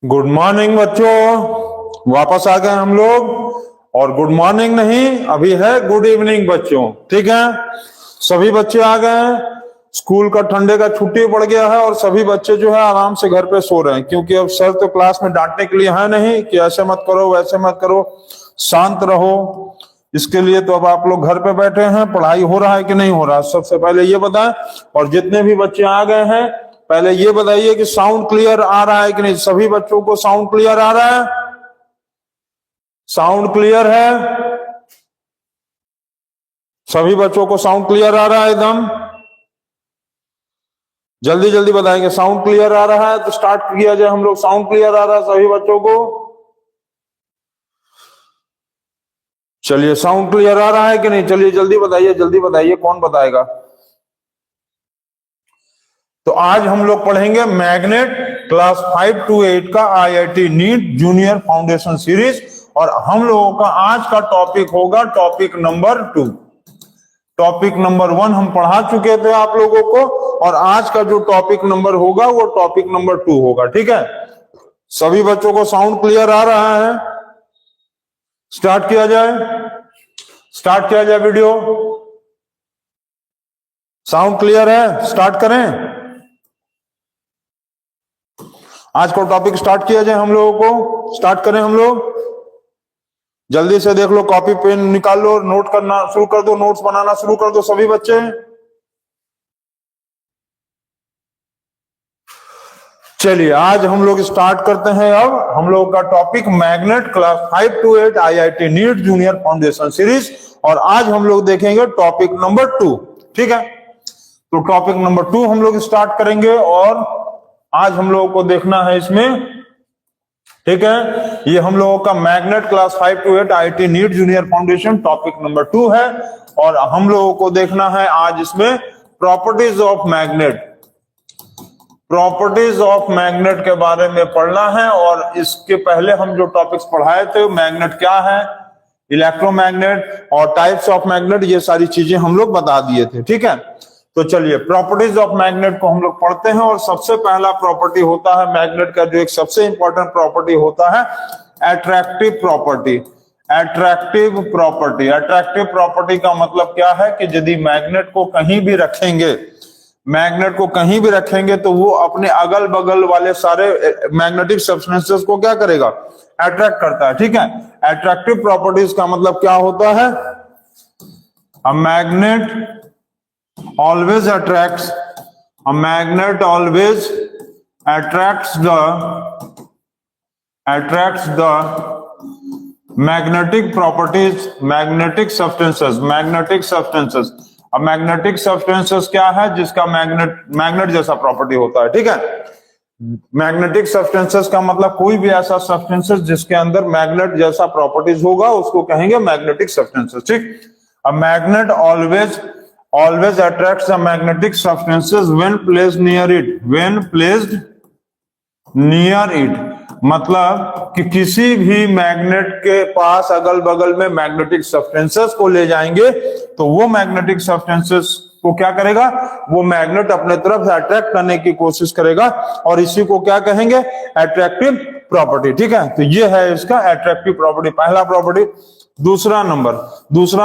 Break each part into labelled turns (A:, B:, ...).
A: Good morning बच्चों, वापस आ गए हम लोग। और गुड मॉर्निंग नहीं, अभी है गुड इवनिंग बच्चों। ठीक है, सभी बच्चे आ गए हैं। स्कूल का ठंडे का छुट्टी पड़ गया है और सभी बच्चे जो है आराम से घर पे सो रहे हैं, क्योंकि अब सर तो क्लास में डांटने के लिए है नहीं कि ऐसे मत करो वैसे मत करो, शांत रहो। इसके लिए तो अब आप लोग घर पे बैठे हैं। पढ़ाई हो रहा है कि नहीं हो रहा, सबसे पहले ये बताएं। और जितने भी बच्चे आ गए हैं पहले ये बताइए कि साउंड क्लियर आ रहा है कि नहीं। सभी बच्चों को साउंड क्लियर आ रहा है? साउंड क्लियर है? सभी बच्चों को साउंड क्लियर आ रहा है एकदम? जल्दी जल्दी बताएंगे। साउंड क्लियर आ रहा है तो स्टार्ट किया जाए हम लोग। साउंड क्लियर आ रहा है सभी बच्चों को? चलिए, साउंड क्लियर आ रहा है कि नहीं? चलिए जल्दी बताइए, जल्दी बताइए, कौन बताएगा? तो आज हम लोग पढ़ेंगे मैग्नेट क्लास 5 to 8 का IIT NEET junior foundation series. और हम लोगों का आज का टॉपिक होगा टॉपिक नंबर 2। टॉपिक नंबर 1 हम पढ़ा चुके थे आप लोगों को, और आज का जो टॉपिक नंबर होगा वो टॉपिक नंबर 2 होगा। ठीक है, सभी बच्चों को साउंड क्लियर आ रहा है? स्टार्ट किया जाए, स्टार्ट किया जाए वीडियो। साउंड क्लियर है? स्टार्ट करें। आज का टॉपिक स्टार्ट किया जाए हम लोगों को। स्टार्ट करें हम लोग। जल्दी से देख लो, कॉपी पेन निकाल लो, नोट करना शुरू कर दो, नोट्स बनाना शुरू कर दो सभी बच्चे। चलिए आज हम लोग स्टार्ट करते हैं। अब हम लोग का topic magnet class 5 to 8 IIT NEET junior foundation series. और आज हम लोग देखेंगे टॉपिक नंबर 2। ठीक है, तो टॉपिक नंबर 2 हम लोग स्टार्ट करेंगे और आज हम लोगों को देखना है इसमें। ठीक है, ये हम लोगों का magnet class 5 to 8 IIT NEET junior foundation topic number 2 है। और हम लोगों को देखना है आज इसमें properties of magnet. Properties of magnet के बारे में पढ़ना है। और इसके पहले हम जो टॉपिक्स पढ़ाए थे, मैग्नेट क्या है, इलेक्ट्रोमैग्नेट और टाइप्स ऑफ मैग्नेट, ये सारी चीजें हम लोग बता दिए थे। ठीक है, तो चलिए प्रॉपर्टीज ऑफ मैग्नेट को हम लोग पढ़ते हैं। और सबसे पहला प्रॉपर्टी होता है मैग्नेट का, जो एक सबसे इंपॉर्टेंट प्रॉपर्टी होता है, attractive property. Attractive property, attractive property का मतलब क्या है कि यदि मैग्नेट को कहीं भी रखेंगे, मैग्नेट को कहीं भी रखेंगे तो वो अपने अगल बगल वाले सारे मैग्नेटिक सब्सटेंसेस को क्या करेगा, अट्रैक्ट करता है। ठीक है, अट्रैक्टिव प्रॉपर्टीज का मतलब क्या होता है, a magnet always attracts, a magnet always attracts the magnetic properties, magnetic substances, magnetic substances। अब मैग्नेटिक सब्सटेंसेस क्या है, जिसका मैग्नेट जैसा प्रॉपर्टी होता है। ठीक है, मैग्नेटिक सब्सटेंसेस का मतलब कोई भी ऐसा सब्सटेंसेस जिसके अंदर मैग्नेट जैसा प्रॉपर्टीज होगा उसको कहेंगे मैग्नेटिक सब्सटेंसेस। ठीक, a magnet always attracts the magnetic substances when placed near it, when placed near it। मतलब कि किसी भी मैग्नेट के पास अगल बगल में मैग्नेटिक सब्सटेंसेस को ले जाएंगे तो वो मैग्नेटिक सब्सटेंसेस को क्या करेगा, वो मैग्नेट अपने तरफ से अट्रैक्ट करने की कोशिश करेगा, और इसी को क्या कहेंगे, अट्रैक्टिव प्रॉपर्टी। ठीक है, तो ये है इसका अट्रैक्टिव प्रॉपर्टी, पहला प्रॉपर्टी। दूसरा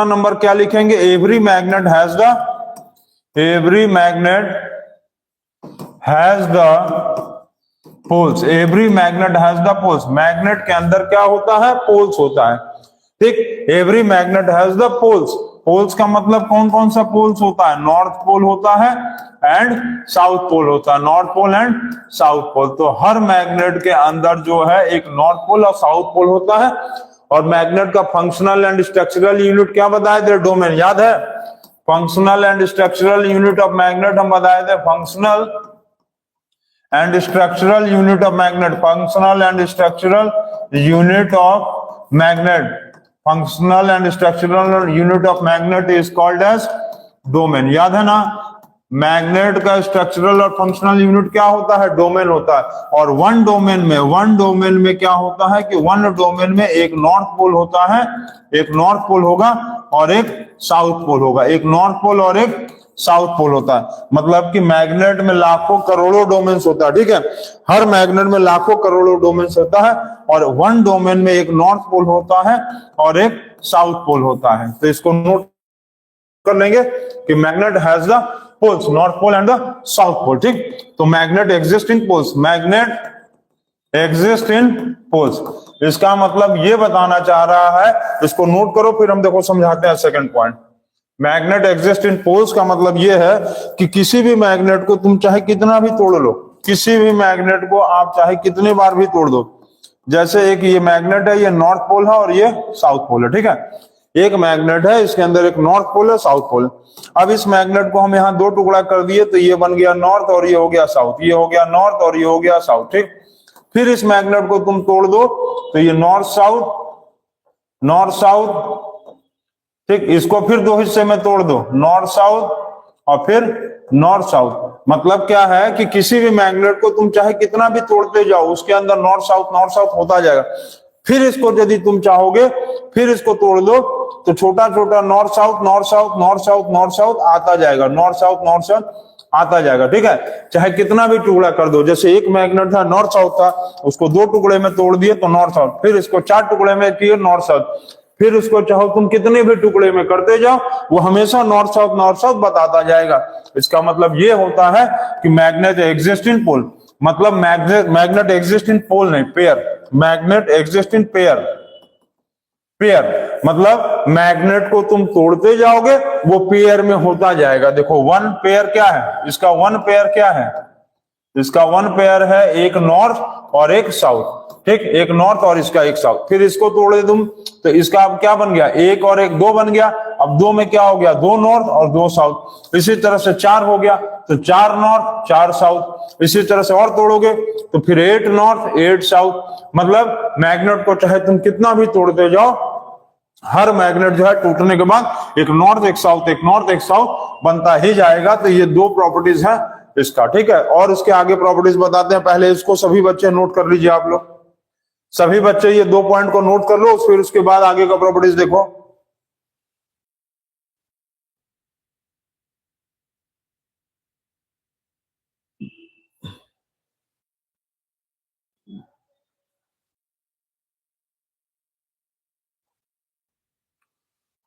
A: नंबर क्या लिखेंगे, every magnet has the poles. Every magnet has the poles. Magnet के अंदर क्या होता है, पोल्स होता है। ठीक, every magnet has the poles. Poles का मतलब कौन कौन सा पोल्स होता है, नॉर्थ पोल होता है एंड साउथ पोल होता है, north pole and south pole. तो हर मैग्नेट के अंदर जो है एक नॉर्थ पोल और साउथ पोल होता है। और मैग्नेट का फंक्शनल एंड स्ट्रक्चरल यूनिट क्या बताए थे, डोमेन, याद है? Functional and structural unit of magnet हम बताए थे, functional and structural unit of magnet, functional and structural unit of magnet, functional and structural unit of magnet is called as domain. याद है ना, मैग्नेट का स्ट्रक्चरल और फंक्शनल यूनिट क्या होता है, डोमेन होता है। और वन डोमेन में क्या होता है कि वन डोमेन में एक नॉर्थ पोल होता है, एक नॉर्थ पोल होगा और एक साउथ पोल होगा, एक नॉर्थ पोल और एक साउथ पोल होता है। मतलब कि मैग्नेट में लाखों करोड़ों डोमेन्स होता है, ठीक है। हर मैग्नेट में लाखों करोड़ों डोमेन्स होता है और वन डोमेन में एक नॉर्थ पोल होता है और एक साउथ पोल होता है। तो इसको नोट कर लेंगे कि magnet has the poles, north pole and the south pole, ठीक। तो magnet exist in poles, magnet exist in poles, इसका मतलब ये बताना चाह रहा है, इसको नोट करो फिर हम देखो समझाते हैं second point. Magnet exist in poles का मतलब ये है कि किसी भी मैग्नेट को तुम चाहे कितना भी तोड़ लो, किसी भी मैग्नेट को आप चाहे कितनी बार भी तोड़ दो, जैसे एक ये मैग्नेट है, ये नॉर्थ पोल है और ये साउथ पोल है, ठीक है। एक मैग्नेट है, इसके अंदर एक नॉर्थ पोल है, साउथ पोल। अब इस मैग्नेट को हम यहाँ दो टुकड़ा कर दिए तो ये बन गया नॉर्थ और ये हो गया साउथ, ये हो गया नॉर्थ और ये हो गया साउथ, ठीक। फिर इस मैग्नेट को तुम तोड़ दो तो ये नॉर्थ साउथ, नॉर्थ साउथ, ठीक। इसको फिर दो हिस्से में तोड़ दो, नॉर्थ साउथ और फिर नॉर्थ साउथ। मतलब क्या है कि किसी भी मैग्नेट को तुम चाहे कितना भी तोड़ते जाओ, उसके अंदर नॉर्थ साउथ होता जाएगा। फिर इसको यदि तुम चाहोगे फिर इसको तोड़ दो तो छोटा छोटा north south north south north south north south आता जाएगा, नॉर्थ साउथ आता जाएगा, ठीक है। चाहे कितना भी टुकड़ा कर दो, जैसे एक मैग्नेट था नॉर्थ साउथ था, उसको दो टुकड़े में तोड़ दिए तो नॉर्थ साउथ, फिर इसको चार टुकड़े में किए नॉर्थ साउथ, फिर उसको चाहो तुम कितने भी टुकड़े में करते जाओ वो हमेशा नॉर्थ साउथ बताता जाएगा। इसका मतलब ये होता है कि मैग्नेट एग्जिस्ट इन पोल, मतलब मैग्नेट एग्जिस्ट इन पोल नहीं, pair. Magnet exist in pair, pair मतलब मैग्नेट को तुम तोड़ते जाओगे वो पेयर में होता जाएगा। देखो वन पेयर क्या है, इसका वन पेयर क्या है, इसका वन पेयर है एक नॉर्थ और एक साउथ, ठीक। एक नॉर्थ और इसका एक साउथ। फिर इसको तोड़े तुम तो इसका अब क्या बन गया, एक और एक दो बन गया। अब दो में क्या हो गया, दो नॉर्थ और दो साउथ। इसी तरह से चार हो गया तो चार नॉर्थ चार साउथ। इसी तरह से और तोड़ोगे तो फिर 8 नॉर्थ 8 साउथ। मतलब मैग्नेट को चाहे तुम कितना भी तोड़ते जाओ, हर मैग्नेट जो है टूटने के बाद एक नॉर्थ एक साउथ, एक नॉर्थ एक साउथ बनता ही जाएगा। तो ये दो प्रॉपर्टीज हैं इसका, ठीक है। और इसके आगे प्रॉपर्टीज बताते हैं, पहले इसको सभी बच्चे नोट कर लीजिए। आप लोग सभी बच्चे ये दो पॉइंट को नोट कर लो, फिर उसके बाद आगे का प्रॉपर्टीज देखो।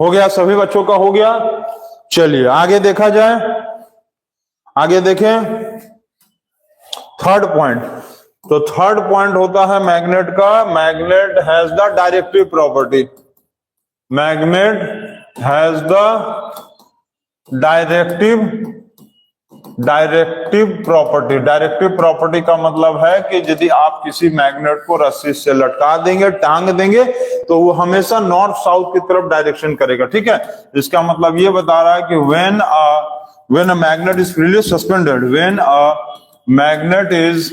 A: हो गया, सभी बच्चों का हो गया। चलिए आगे देखा जाए, आगे देखें थर्ड पॉइंट। तो थर्ड पॉइंट होता है मैग्नेट का, magnet has the directive property. Magnet has the directive property. Directive property का मतलब है कि यदि आप किसी मैग्नेट को रस्सी से लटका देंगे, टांग देंगे, तो वो हमेशा नॉर्थ साउथ की तरफ डायरेक्शन करेगा, ठीक है। इसका मतलब ये बता रहा है कि when a magnet is freely suspended, when a magnet is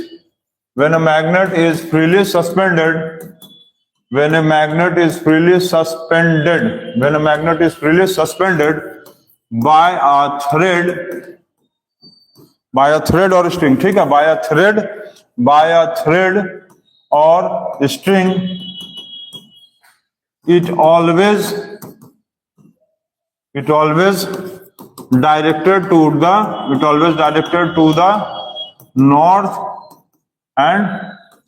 A: freely suspended, when a magnet is freely suspended by a thread or string, ठीक है, by a thread or string, it always directed to the north and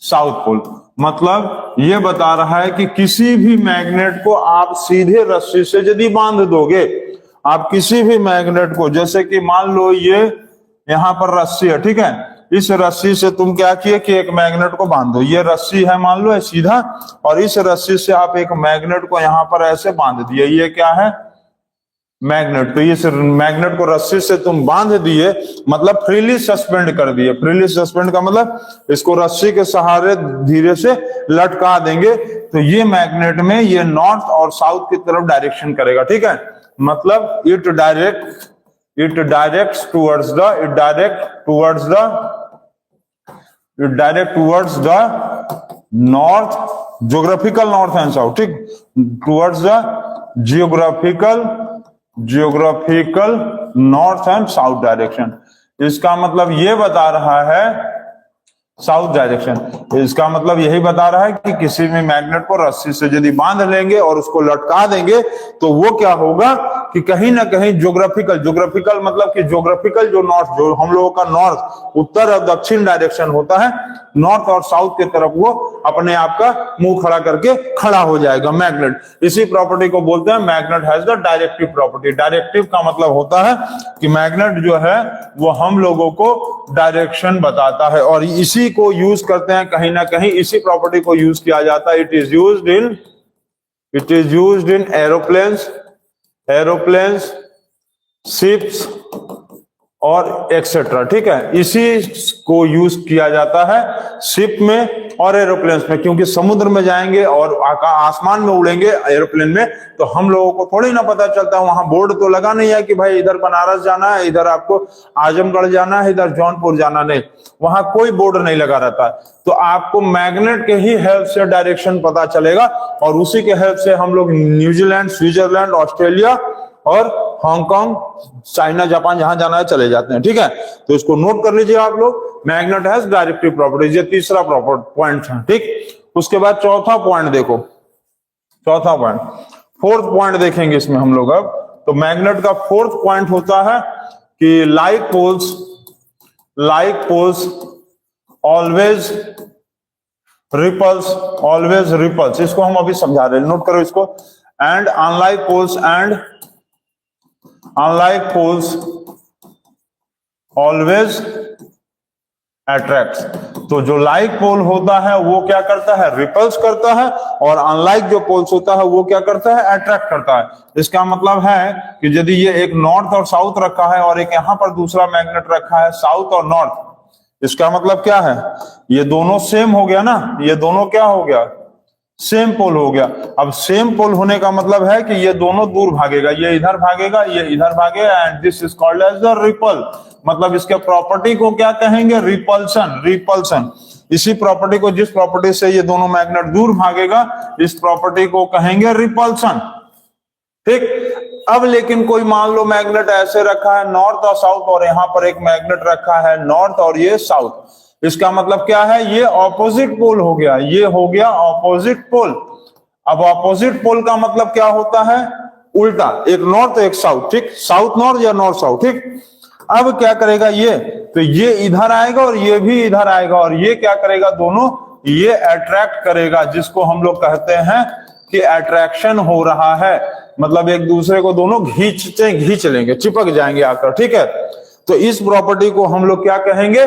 A: south pole. मतलब ये बता रहा है कि किसी भी मैग्नेट को आप सीधे रस्सी से यदि बांध दोगे, आप किसी भी मैग्नेट को, जैसे कि मान लो ये यहां पर रस्सी है, ठीक है, इस रस्सी से तुम क्या किए कि एक मैग्नेट को बांध दो। ये रस्सी है मान लो है सीधा, और इस रस्सी से आप एक मैग्नेट को यहां पर ऐसे बांध दिए। ये क्या है, मैग्नेट। तो ये मैग्नेट को रस्सी से तुम बांध दिए, मतलब फ्रीली सस्पेंड कर दिए। फ्रीली सस्पेंड का मतलब इसको रस्सी के सहारे धीरे से लटका देंगे, तो ये मैग्नेट में ये नॉर्थ और साउथ की तरफ डायरेक्शन करेगा, ठीक है। मतलब it direct towards the north, geographical north and south, ठीक, towards the geographical north and south direction. इसका मतलब ये बता रहा है साउथ डायरेक्शन। इसका मतलब यही बता रहा है कि किसी भी मैग्नेट को रस्सी से यदि बांध लेंगे और उसको लटका देंगे तो वो क्या होगा कि कहीं ना कहीं ज्योग्राफिकल मतलब कि ज्योग्राफिकल जो नॉर्थ, जो हम लोगों का नॉर्थ, उत्तर और दक्षिण डायरेक्शन होता है, नॉर्थ और साउथ की तरफ वो अपने आप का मुंह खड़ा करके खड़ा हो जाएगा मैग्नेट। इसी प्रॉपर्टी को बोलते हैं magnet has the directive property. Directive का मतलब होता है कि मैग्नेट जो है वो हम लोगों को डायरेक्शन बताता है, और इसी को यूज करते हैं कहीं ना कहीं, इसी प्रॉपर्टी को यूज किया जाता है। It is used in aeroplanes, ships और एक्सेट्रा। ठीक है, इसी को यूज किया जाता है शिप में और एरोप्लेन्स में, क्योंकि समुद्र में जाएंगे और आसमान में उड़ेंगे एरोप्लेन में, तो हम लोगों को थोड़ी ना पता चलता। वहां बोर्ड तो लगा नहीं है कि भाई इधर बनारस जाना है, इधर आपको आजमगढ़ जाना है, इधर जौनपुर जाना, नहीं, वहां कोई बोर्ड नहीं लगा रहता है। तो आपको मैग्नेट के ही हेल्प से डायरेक्शन पता चलेगा, और उसी के हेल्प से हम लोग न्यूजीलैंड, स्विट्जरलैंड, ऑस्ट्रेलिया और हांगकांग, चाइना, जापान, जहां जाना है चले जाते हैं। ठीक है, तो इसको नोट कर लीजिए आप लोग, मैग्नेट हैज डायरेक्टिव प्रॉपर्टीज। ये तीसरा पॉइंट है। ठीक, उसके बाद चौथा पॉइंट देखो, चौथा पॉइंट, फोर्थ पॉइंट देखेंगे इसमें हम लोग अब। तो मैग्नेट का फोर्थ पॉइंट होता है कि लाइक पोल्स ऑलवेज रिपल्स। इसको हम अभी समझा रहे हैं, नोट करो इसको। And unlike poles always attracts. तो जो लाइक पोल होता है वो क्या करता है, रिपल्स करता है, और अनलाइक जो पोल्स होता है वो क्या करता है, अट्रैक्ट करता है। इसका मतलब है कि यदि ये एक नॉर्थ और साउथ रखा है, और एक यहां पर दूसरा मैग्नेट रखा है साउथ और नॉर्थ, इसका मतलब क्या है, ये दोनों सेम हो गया ना, ये दोनों क्या हो गया, सेम पोल हो गया। अब सेम पोल होने का मतलब है कि ये दोनों दूर भागेगा, ये इधर भागेगा, ये इधर भागेगा, and this is called as the repel. मतलब इसके प्रॉपर्टी को क्या कहेंगे, रिपल्सन। इसी प्रॉपर्टी को, जिस प्रॉपर्टी से ये दोनों मैग्नेट दूर भागेगा, इस प्रॉपर्टी को कहेंगे रिपल्सन। ठीक, अब लेकिन कोई मान लो मैग्नेट ऐसे रखा है नॉर्थ और साउथ, और यहां पर एक मैग्नेट रखा है नॉर्थ और ये साउथ, इसका मतलब क्या है, ये ऑपोजिट पोल हो गया, ये हो गया ऑपोजिट पोल। अब ऑपोजिट पोल का मतलब क्या होता है, उल्टा, एक नॉर्थ एक साउथ। ठीक, साउथ नॉर्थ या नॉर्थ साउथ। ठीक, अब क्या करेगा ये, तो ये इधर आएगा और ये भी इधर आएगा, और ये क्या करेगा, दोनों ये अट्रैक्ट करेगा, जिसको हम लोग कहते हैं कि अट्रैक्शन हो रहा है। मतलब एक दूसरे को दोनों खींच लेंगे, चिपक जाएंगे आकर। ठीक है, तो इस प्रॉपर्टी को हम लोग क्या कहेंगे,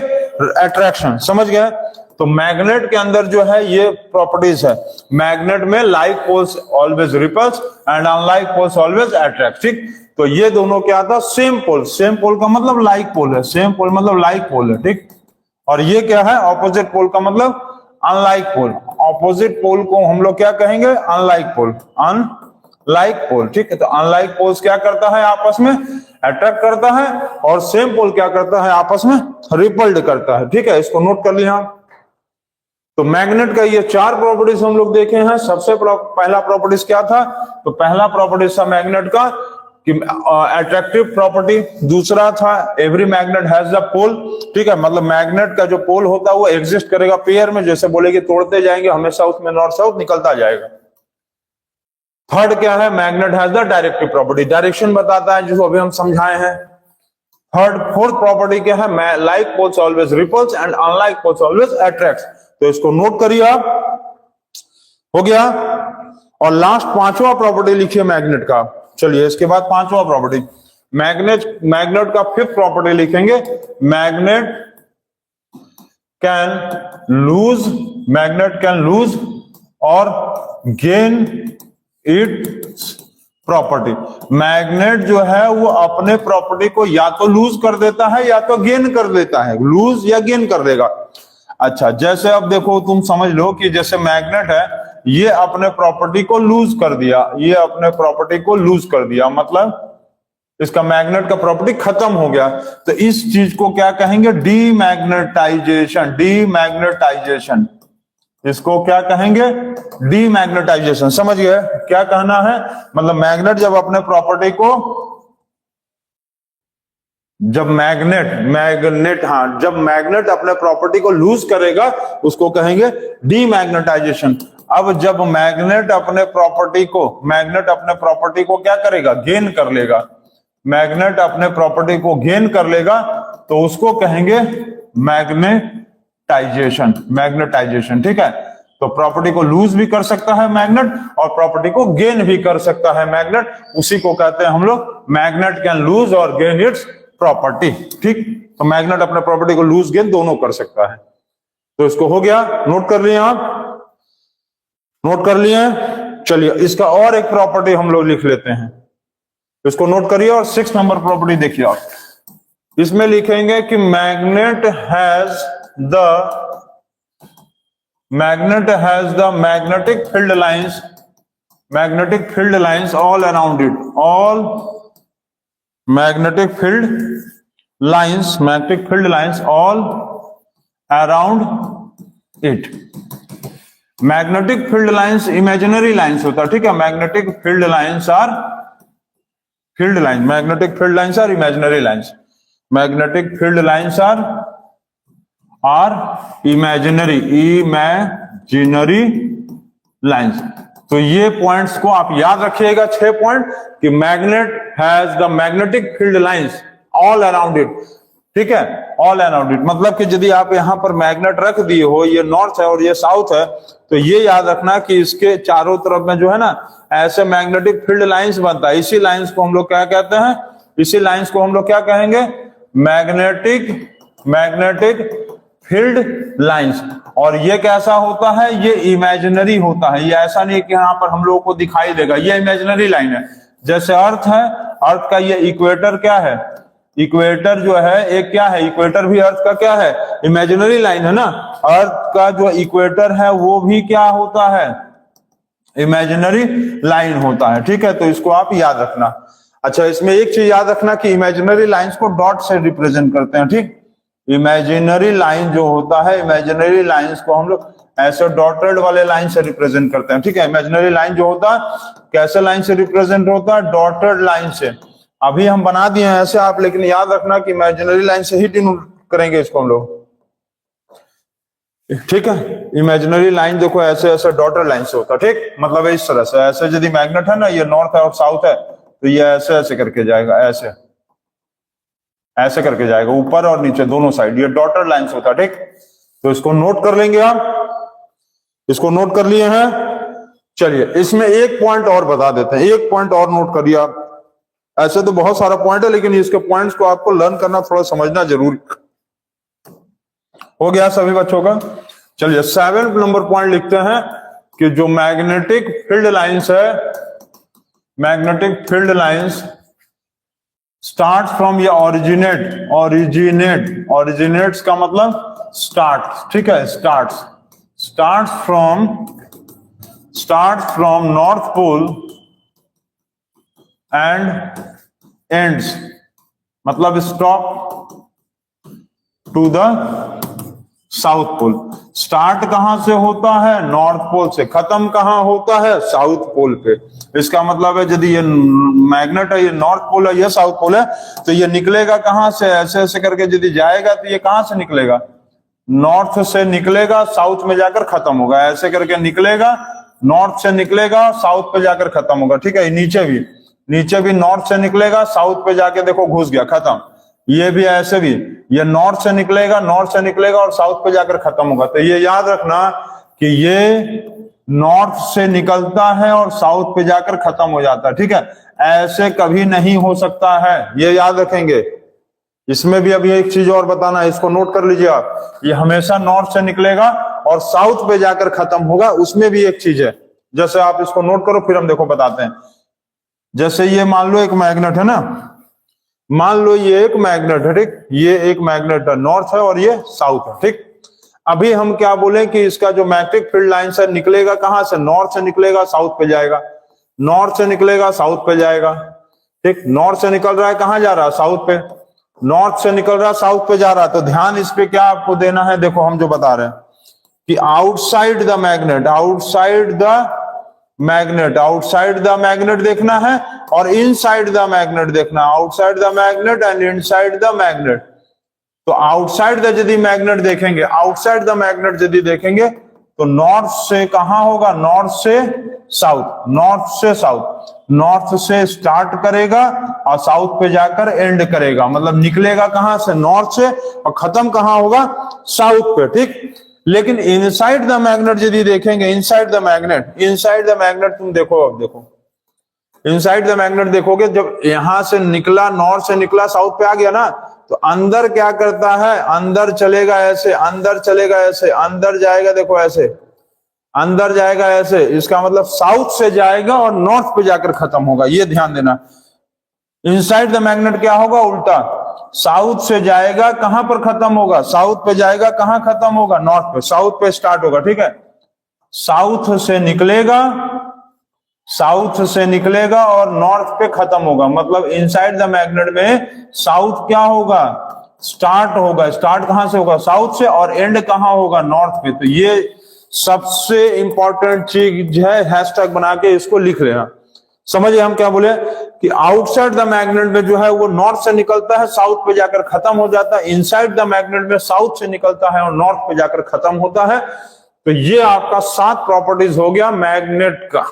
A: अट्रैक्शन। समझ गए? तो मैग्नेट के अंदर जो है ये प्रॉपर्टीज है। मैग्नेट में like poles always repels and unlike poles always attract. ठीक, तो ये दोनों क्या था, सेम पोल। सेम पोल का मतलब लाइक पोल है, सेम पोल मतलब लाइक पोल है। ठीक, और ये क्या है, ऑपोजिट पोल का मतलब अनलाइक पोल। ऑपोजिट पोल को हम लोग क्या कहेंगे, अनलाइक पोल, अनलाइक पोल। ठीक है, तो अनलाइक पोल्स क्या करता है, आपस में अट्रैक्ट करता है, और सेम पोल क्या करता है, आपस में रिपल्ड करता है। ठीक है, इसको नोट कर लिया। तो मैग्नेट का ये चार प्रॉपर्टीज हम लोग देखे हैं। सबसे पहला प्रॉपर्टीज क्या था, तो पहला प्रॉपर्टीज था मैग्नेट का कि अट्रैक्टिव प्रॉपर्टी। दूसरा था एवरी मैग्नेट हैज द पोल। ठीक है, मतलब मैग्नेट का जो पोल होता है वो एग्जिस्ट करेगा पेयर में, जैसे बोले कि तोड़ते जाएंगे हमेशा उसमें नॉर्थ साउथ निकलता जाएगा। थर्ड क्या है, magnet has the directive property, direction बताता है, जिसको अभी हम समझाए हैं। फोर्थ प्रॉपर्टी क्या है, like poles always repels and unlike poles always attracts. तो इसको नोट करिए आप, हो गया। और लास्ट पांचवा प्रॉपर्टी लिखिए मैग्नेट का। चलिए इसके बाद पांचवा प्रॉपर्टी, मैग्नेट का फिफ्थ प्रॉपर्टी लिखेंगे, मैग्नेट कैन लूज और गेन इट्स प्रॉपर्टी। मैग्नेट जो है वो अपने प्रॉपर्टी को या तो लूज कर देता है या तो गेन कर देता है, लूज या गेन कर देगा। अच्छा, जैसे अब देखो, तुम समझ लो कि जैसे मैग्नेट है, ये अपने प्रॉपर्टी को लूज कर दिया, ये अपने प्रॉपर्टी को लूज कर दिया, मतलब इसका मैग्नेट का प्रॉपर्टी खत्म हो गया। तो इस चीज को क्या कहेंगे, डीमैग्नेटाइजेशन। डीमैग्नेटाइजेशन, इसको क्या कहेंगे, डीमैग्नेटाइजेशन। समझ गए क्या कहना है, मतलब मैग्नेट जब अपने प्रॉपर्टी को, जब मैग्नेट अपने प्रॉपर्टी को लूज करेगा उसको कहेंगे डीमैग्नेटाइजेशन। अब जब मैग्नेट अपने प्रॉपर्टी को क्या करेगा, गेन कर लेगा, मैग्नेट अपने प्रॉपर्टी को गेन कर लेगा तो उसको कहेंगे मैग्नेटाइजेशन। ठीक है, तो प्रॉपर्टी को लूज भी कर सकता है मैग्नेट और प्रॉपर्टी को गेन भी कर सकता है मैग्नेट, उसी को कहते हैं हम लोग मैग्नेट कैन लूज और गेन इट्स प्रॉपर्टी। ठीक, तो मैग्नेट अपने प्रॉपर्टी को लूज गेन दोनों कर सकता है। तो इसको हो गया, नोट कर लिए आप, नोट कर लिए। चलिए इसका और एक प्रॉपर्टी हम लोग लिख लेते हैं, इसको नोट करिए और 6 नंबर प्रॉपर्टी देखिए आप। इसमें लिखेंगे कि magnet has the magnetic field lines all around it, all magnetic field lines all around it. Magnetic field lines imaginary lines होता है। ठीक है, magnetic field lines are imaginary lines, magnetic field lines are imaginary lines। तो ये points को आप याद रखिएगा, 6 पॉइंट, कि magnet has the magnetic field lines all around it. ठीक है, ऑल अराउंड इट मतलब कि यदि आप यहां पर मैग्नेट रख दिए हो, ये नॉर्थ है और ये साउथ है, तो ये याद रखना कि इसके चारों तरफ में जो है ना ऐसे मैग्नेटिक फील्ड लाइंस बनता है। इसी लाइंस को हम लोग क्या कहते हैं, इसी लाइंस को हम लोग क्या कहेंगे, मैग्नेटिक फील्ड लाइंस। और ये कैसा होता है, ये इमेजिनरी होता है, ये ऐसा नहीं कि यहां पर हम लोगों को दिखाई देगा, ये इमेजिनरी लाइन है। जैसे अर्थ है, अर्थ का ये इक्वेटर क्या है, इक्वेटर जो है एक क्या है, इक्वेटर भी अर्थ का क्या है, इमेजिनरी लाइन है ना। अर्थ का जो इक्वेटर है वो भी क्या होता है, इमेजिनरी लाइन होता है। ठीक है, तो इसको आप याद रखना। अच्छा, इसमें एक चीज याद रखना कि इमेजिनरी लाइंस को डॉट से रिप्रेजेंट करते हैं। ठीक, इमेजिनरी लाइन जो होता है, इमेजिनरी लाइंस को हम लोग ऐसे डॉटेड वाले लाइन से रिप्रेजेंट करते हैं। ठीक है, इमेजिनरी लाइन जो होता है कैसे लाइन से रिप्रेजेंट होता है, डॉटेड लाइन से। अभी हम बना दिए हैं ऐसे आप, लेकिन याद रखना कि इमेजिनरी लाइन से ही डिनोट करेंगे इसको हम लोग। ठीक है, इमेजिनरी लाइन देखो ऐसे ऐसे डॉटेड लाइन से होता है। ठीक, मतलब इस तरह से, ऐसे यदि मैग्नेट है ना, ये नॉर्थ है और साउथ है, तो ये ऐसे ऐसे करके जाएगा, ऐसे ऐसे करके जाएगा, ऊपर और नीचे दोनों साइड, ये डॉटेड लाइन होता है। ठीक, तो इसको नोट कर लेंगे आप, इसको नोट कर लिए हैं। चलिए इसमें एक पॉइंट और बता देते हैं, एक पॉइंट और नोट करिए आप। ऐसे तो बहुत सारा पॉइंट है, लेकिन इसके पॉइंट्स को आपको लर्न करना, थोड़ा समझना जरूरी। हो गया सभी बच्चों का। चलिए 7 नंबर पॉइंट लिखते हैं कि जो मैग्नेटिक फील्ड लाइंस है, magnetic field lines start from या ओरिजिनेट्स का मतलब स्टार्ट। ठीक है, start from north pole and ends, मतलब stop to the south pole. Start कहां से होता है, नॉर्थ पोल से, खत्म कहां होता है, साउथ पोल पे। इसका मतलब है यदि ये मैग्नेट है, ये नॉर्थ पोल है, ये साउथ पोल है, तो ये निकलेगा कहां से, ऐसे ऐसे करके यदि जाएगा तो ये कहां से निकलेगा, नॉर्थ से निकलेगा, साउथ में जाकर खत्म होगा। ऐसे करके निकलेगा, नॉर्थ से निकलेगा, साउथ पे जाकर खत्म होगा। ठीक है, नीचे भी नॉर्थ से निकलेगा, साउथ पे जाके देखो घुस गया, खत्म। ये भी ऐसे भी, ये नॉर्थ से निकलेगा और साउथ पे जाकर खत्म होगा। तो ये याद रखना कि ये नॉर्थ से निकलता है और साउथ पे जाकर खत्म हो जाता है। ठीक है, ऐसे कभी नहीं हो सकता है, ये याद रखेंगे। इसमें भी अभी एक चीज और बताना है, इसको नोट कर लीजिए आप। ये हमेशा नॉर्थ से निकलेगा और साउथ पे जाकर खत्म होगा, उसमें भी एक चीज है। जैसे आप इसको नोट करो, फिर हम देखो बताते हैं। जैसे ये मान लो एक मैग्नेट है ना, मान लो ये एक मैग्नेट है। ठीक, ये एक मैग्नेट है, नॉर्थ है और ये साउथ है। ठीक, अभी हम क्या बोले कि इसका जो मैग्नेटिक फील्ड लाइन से निकलेगा कहां से, नॉर्थ से निकलेगा, साउथ पे जाएगा, नॉर्थ से निकलेगा, साउथ पे जाएगा। ठीक, नॉर्थ से निकल रहा है, कहां जा रहा है, साउथ पे। नॉर्थ से निकल रहा है, साउथ पे जा रहा है, तो ध्यान इस पे क्या आपको देना है, देखो हम जो बता रहे हैं कि आउटसाइड द मैग्नेट देखना है और इनसाइड द मैग्नेट देखना, outside the magnet and inside the magnet. तो आउटसाइड द यदि मैग्नेट देखेंगे, तो तो नॉर्थ से कहां होगा, नॉर्थ से साउथ, नॉर्थ से साउथ, नॉर्थ से स्टार्ट करेगा और साउथ पे जाकर एंड करेगा, मतलब निकलेगा कहां से, नॉर्थ से, और खत्म कहां होगा, साउथ पे, ठीक। लेकिन इनसाइड द मैग्नेट यदि देखेंगे, inside the magnet, inside the magnet तुम देखो, अब देखो इनसाइड द मैग्नेट देखोगे, जब यहां से निकला, नॉर्थ से निकला, साउथ पे आ गया ना, तो अंदर क्या करता है, अंदर चलेगा ऐसे, अंदर चलेगा ऐसे, अंदर जाएगा, देखो ऐसे अंदर जाएगा ऐसे, इसका मतलब साउथ से जाएगा और नॉर्थ पे जाकर खत्म होगा, ये ध्यान देना। इनसाइड द मैग्नेट क्या होगा, उल्टा, साउथ से जाएगा, कहां पर खत्म होगा, साउथ पे जाएगा, कहां खत्म होगा, नॉर्थ पे, साउथ पे स्टार्ट होगा, ठीक है। साउथ से निकलेगा, साउथ से निकलेगा और नॉर्थ पे खत्म होगा, मतलब इनसाइड द मैग्नेट में साउथ क्या होगा, स्टार्ट होगा, स्टार्ट कहां से होगा, साउथ से, और एंड कहां होगा, नॉर्थ पे। तो ये सबसे इंपॉर्टेंट चीज है, हैशटैग बना के इसको लिख लेना। समझिए हम क्या बोले कि आउटसाइड द मैग्नेट में जो है वो नॉर्थ से निकलता है, साउथ पे जाकर खत्म हो जाता है, इनसाइड द मैग्नेट में साउथ से निकलता है और नॉर्थ पे जाकर खत्म होता है। तो ये आपका 7 प्रॉपर्टीज हो गया मैग्नेट का।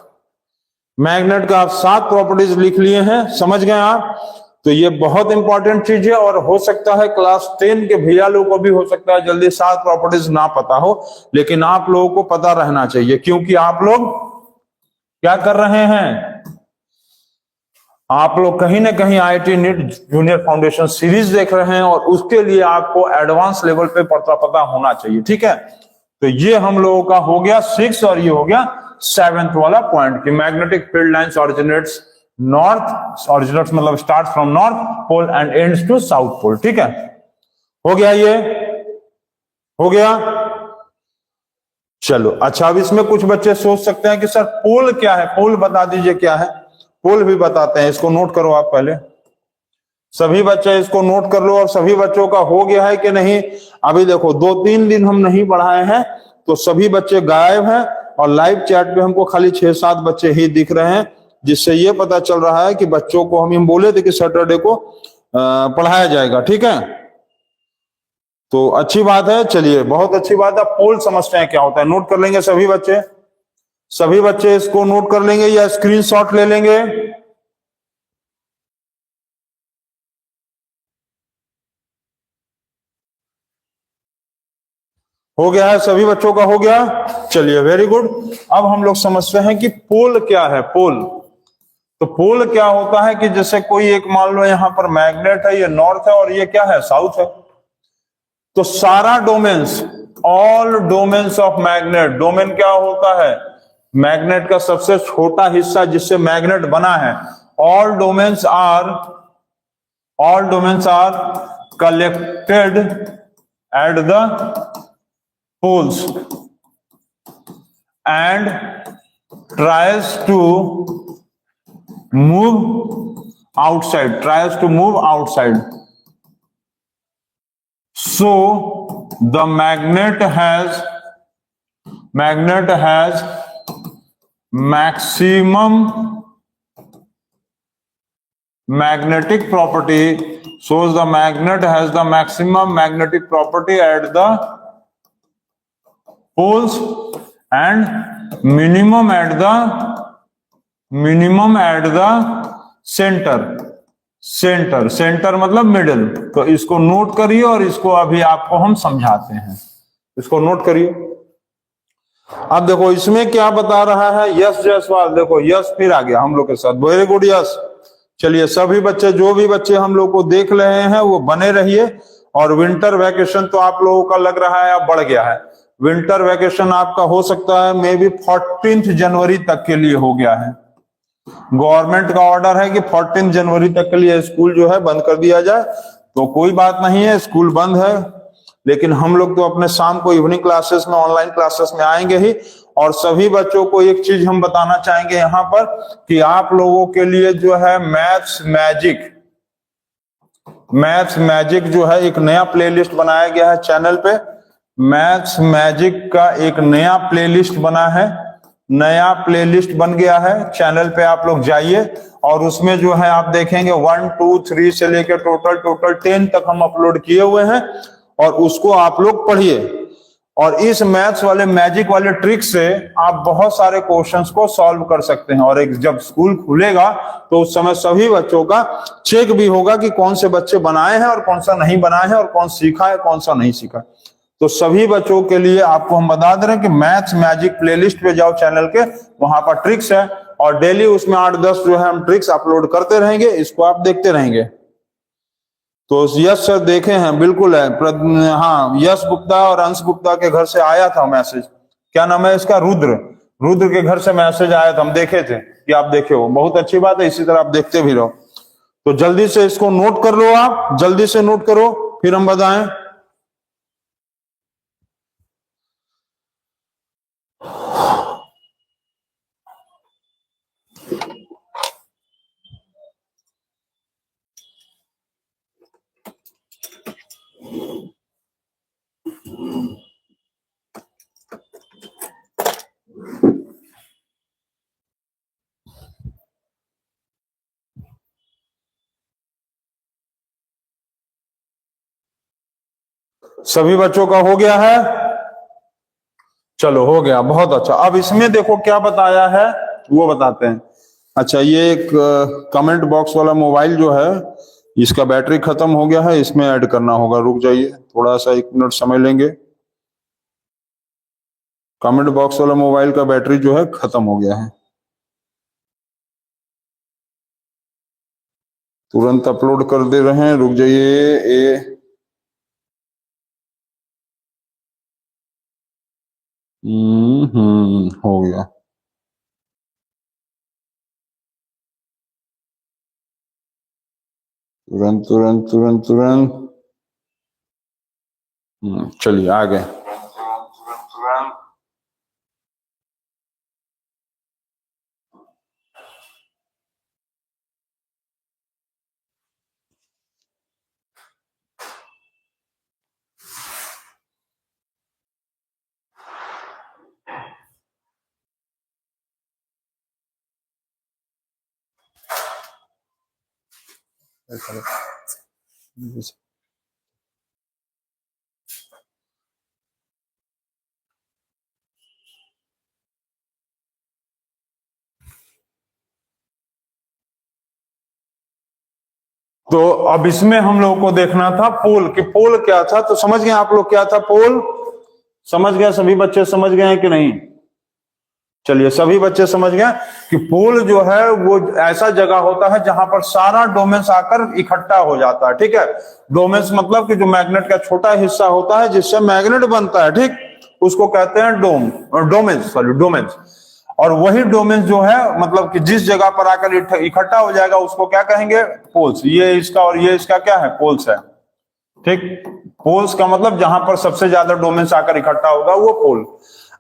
A: मैग्नेट का आप 7 प्रॉपर्टीज लिख लिए हैं, समझ गए आप। तो ये बहुत इंपॉर्टेंट चीज है, और हो सकता है क्लास 10 के भैया लोगों को भी हो सकता है जल्दी 7 प्रॉपर्टीज ना पता हो, लेकिन आप लोगों को पता रहना चाहिए, क्योंकि आप लोग क्या कर रहे हैं, आप लोग कहीं ना कहीं IIT NEET junior foundation series देख रहे हैं, और उसके लिए आपको एडवांस लेवल पे पता होना चाहिए, ठीक है। तो ये हम लोगों का हो गया 6, और ये हो गया 7th वाला पॉइंट कि magnetic field lines originates north, originates मतलब start from north pole and ends to south pole, ठीक है। हो गया, ये हो गया। चलो अच्छा, अब इसमें कुछ बच्चे सोच सकते हैं कि सर पोल क्या है, पोल बता दीजिए क्या है। पोल भी बताते हैं, इसको नोट करो आप पहले, सभी बच्चे इसको नोट कर लो, और सभी बच्चों का हो गया है कि नहीं। अभी देखो 2-3 दिन हम नहीं पढ़ाए हैं, तो सभी बच्चे गायब हैं, और लाइव चैट पे हमको खाली 6-7 बच्चे ही दिख रहे हैं, जिससे ये पता चल रहा है कि बच्चों को हम बोले थे कि सैटरडे को पढ़ाया जाएगा, ठीक है। तो अच्छी बात है, चलिए बहुत अच्छी बात है। पोल समझते हैं क्या होता है, नोट कर लेंगे सभी बच्चे, सभी बच्चे इसको नोट कर लेंगे या स्क्रीनशॉट ले लेंगे। हो गया है, सभी बच्चों का हो गया, चलिए वेरी गुड। अब हम लोग समझते हैं कि पोल क्या है। पोल, तो पोल क्या होता है कि जैसे कोई एक मान लो यहां पर मैग्नेट है, ये नॉर्थ है और ये क्या है, साउथ है। तो सारा domains, all domains of magnet, domain क्या होता है, मैग्नेट का सबसे छोटा हिस्सा जिससे मैग्नेट बना है। All domains are collected at the poles and tries to move outside, so the magnet has maximum magnetic property, shows the magnet has the maximum magnetic property at the poles and minimum at the centre मतलब middle. तो इसको note करिए, और इसको अभी आपको हम समझाते हैं, इसको नोट करिए। अब देखो इसमें क्या बता रहा है, यस जायसवाल, देखो यस फिर आ गया हम लोग के साथ, वेरी गुड यस। चलिए सभी बच्चे, जो भी बच्चे हम लोग को देख रहे हैं वो बने रहिए। और विंटर वैकेशन तो आप लोगों का लग रहा है अब बढ़ गया है, विंटर वैकेशन आपका हो सकता है मे बी 14 जनवरी तक के लिए हो गया है। गवर्नमेंट का ऑर्डर है कि 14 जनवरी तक के लिए स्कूल जो है बंद कर दिया जाए। तो कोई बात नहीं है, स्कूल बंद है, लेकिन हम लोग तो अपने शाम को इवनिंग क्लासेस में, ऑनलाइन क्लासेस में आएंगे ही। और सभी बच्चों को एक चीज हम बताना चाहेंगे यहाँ पर कि आप लोगों के लिए जो है मैथ्स मैजिक जो है एक नया प्लेलिस्ट बनाया गया है चैनल पे। मैथ्स मैजिक का एक नया प्लेलिस्ट बना है, नया प्लेलिस्ट बन गया है चैनल पे, आप लोग जाइए और उसमें जो है आप देखेंगे 1 2 3 से लेकर टोटल 10 तक हम अपलोड किए हुए हैं, और उसको आप लोग पढ़िए। और इस मैथ्स वाले मैजिक वाले ट्रिक से आप बहुत सारे क्वेश्चंस को सॉल्व कर सकते हैं। और एक जब स्कूल खुलेगा तो उस समय सभी बच्चों का चेक भी होगा कि कौन से बच्चे बनाए हैं और कौन सा नहीं बनाए हैं, और कौन सीखा है कौन सा नहीं सीखा। तो सभी बच्चों के लिए आपको हम बता दे रहे हैं कि मैथ्स मैजिक प्लेलिस्ट पे जाओ चैनल के, वहां पर ट्रिक्स है और डेली उसमें 8-10 जो है हम ट्रिक्स अपलोड करते रहेंगे, इसको आप देखते रहेंगे। तो यश सर देखे हैं, बिल्कुल है। हाँ, यश गुप्ता और अंश गुप्ता के घर से आया था मैसेज, क्या नाम है इसका, रुद्र। रुद्र के घर से मैसेज आया था, हम देखे थे कि आप देखे हो, बहुत अच्छी बात है, इसी तरह आप देखते भी रहो। तो जल्दी से इसको नोट कर लो, आप जल्दी से नोट करो, फिर हम बताएं। सभी बच्चों का हो गया है? चलो हो गया, बहुत अच्छा। अब इसमें देखो क्या बताया है वो बताते हैं। अच्छा, ये एक कमेंट बॉक्स वाला मोबाइल जो है इसका बैटरी खत्म हो गया है, इसमें ऐड करना होगा। रुक जाइए थोड़ा सा, 1 मिनट समय लेंगे। कमेंट बॉक्स वाला मोबाइल का बैटरी जो है खत्म हो गया है, तुरंत अपलोड कर दे रहे हैं। रुक जाइए। हो गया। तुरंत तुरंत तुरंत तुरंत। चलिए आ गए। तो अब इसमें हम लोग को देखना था पोल, कि पोल क्या था। तो समझ गए आप लोग क्या था पोल? समझ गए सभी बच्चे, समझ गए हैं कि नहीं? चलिए सभी बच्चे समझ गए कि पोल जो है वो ऐसा जगह होता है जहां पर सारा डोमेन्स आकर इकट्ठा हो जाता है। ठीक है, डोमेन्स मतलब कि जो मैग्नेट का छोटा हिस्सा होता है जिससे मैग्नेट बनता है, ठीक, उसको कहते हैं डोमेन्स। और वही डोमेन्स जो है मतलब कि जिस जगह पर आकर इकट्ठा हो जाएगा उसको क्या कहेंगे? पोल्स। ये इसका और ये इसका क्या है? पोल्स है। ठीक, पोल्स का मतलब जहां पर सबसे ज्यादा डोमेन्स आकर इकट्ठा होगा वो पोल।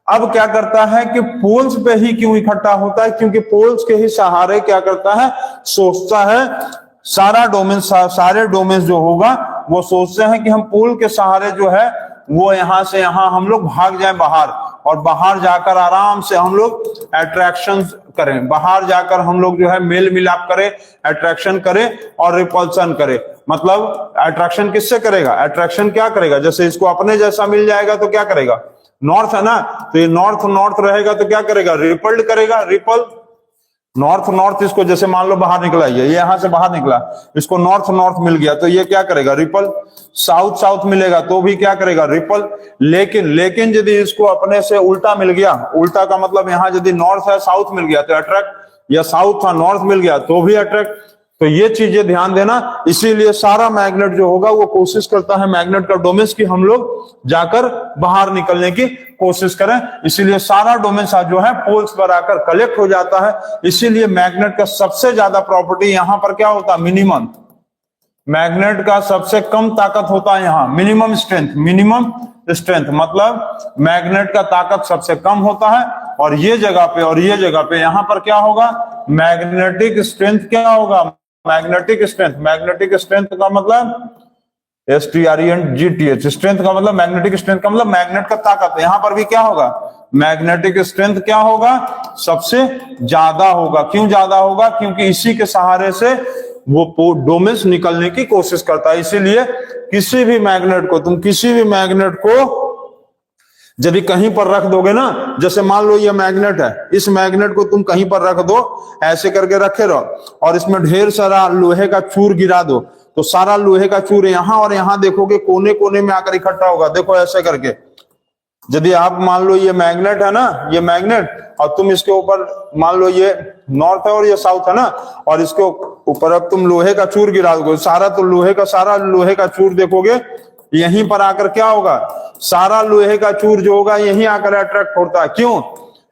A: अब क्या करता है कि पोल्स पे ही क्यों इकट्ठा होता है? क्योंकि पोल्स के ही सहारे क्या करता है? सोचता है सारा डोमेन, सारे डोमेन्स जो होगा वो सोचते हैं कि हम पोल के सहारे जो है वो यहां से यहां हम लोग भाग जाएं बाहर, और बाहर जाकर आराम से हम लोग अट्रैक्शन करें, बाहर जाकर हम लोग जो है मेल मिलाप करें, अट्रैक्शन करें और रिपल्सन करें। मतलब अट्रैक्शन किससे करेगा? अट्रैक्शन क्या करेगा? जैसे इसको अपने जैसा मिल जाएगा तो क्या करेगा? नॉर्थ है ना, तो ये नॉर्थ नॉर्थ रहेगा तो क्या करेगा? रिपल्ड करेगा, रिपल। नॉर्थ नॉर्थ, इसको जैसे मान लो बाहर निकला, ये यहां से बाहर निकला, इसको नॉर्थ नॉर्थ मिल गया तो ये क्या करेगा? रिपल। साउथ साउथ मिलेगा तो भी क्या करेगा? रिपल। लेकिन यदि इसको अपने से उल्टा मिल गया, उल्टा का मतलब यहां यदि नॉर्थ है साउथ मिल गया तो अट्रैक्ट, या साउथ था नॉर्थ मिल गया तो भी अट्रैक्ट। तो ये चीजें ध्यान देना। इसीलिए सारा मैग्नेट जो होगा वो कोशिश करता है मैग्नेट का डोमेन्स की हम लोग जाकर बाहर निकलने की कोशिश करें। इसीलिए सारा डोमेन्स जो है पोल्स पर आकर कलेक्ट हो जाता है। इसीलिए मैग्नेट का सबसे ज्यादा प्रॉपर्टी यहां पर क्या होता है? मिनिमम। मैग्नेट का सबसे कम ताकत होता है यहां, मिनिमम स्ट्रेंथ मतलब मैग्नेट का ताकत सबसे कम होता है। और ये जगह पे और ये जगह पे यहां पर क्या होगा? मैग्नेटिक स्ट्रेंथ क्या होगा? मैग्नेटिक स्ट्रेंथ का मतलब STRENGTH, स्ट्रेंथ का मतलब मैग्नेटिक स्ट्रेंथ का मतलब मैग्नेट का ताकत। यहां पर भी क्या होगा? मैग्नेटिक स्ट्रेंथ क्या होगा? सबसे ज्यादा होगा। क्यों ज्यादा होगा? क्योंकि इसी के सहारे से वो डोमेन्स निकलने की कोशिश करता है। इसीलिए किसी भी मैग्नेट को यदि कहीं पर रख दोगे ना, जैसे मान लो ये मैग्नेट है, इस मैग्नेट को तुम कहीं पर रख दो, ऐसे करके रखे रहो, और इसमें ढेर सारा लोहे का चूर गिरा दो, तो सारा लोहे का चूर यहां और यहां देखोगे कोने कोने में आकर इकट्ठा होगा। देखो ऐसे करके, यदि आप मान लो ये मैग्नेट है ना, ये मैग्नेट, और तुम इसके ऊपर मान लो ये नॉर्थ है और ये साउथ है ना, और इसके ऊपर अब तुम लोहे का चूर गिरा दोगे, सारा तो लोहे का, सारा लोहे का चूर देखोगे यहीं पर आकर क्या होगा, सारा लोहे का चूर जो होगा यहीं आकर अट्रैक्ट होता है। क्यों?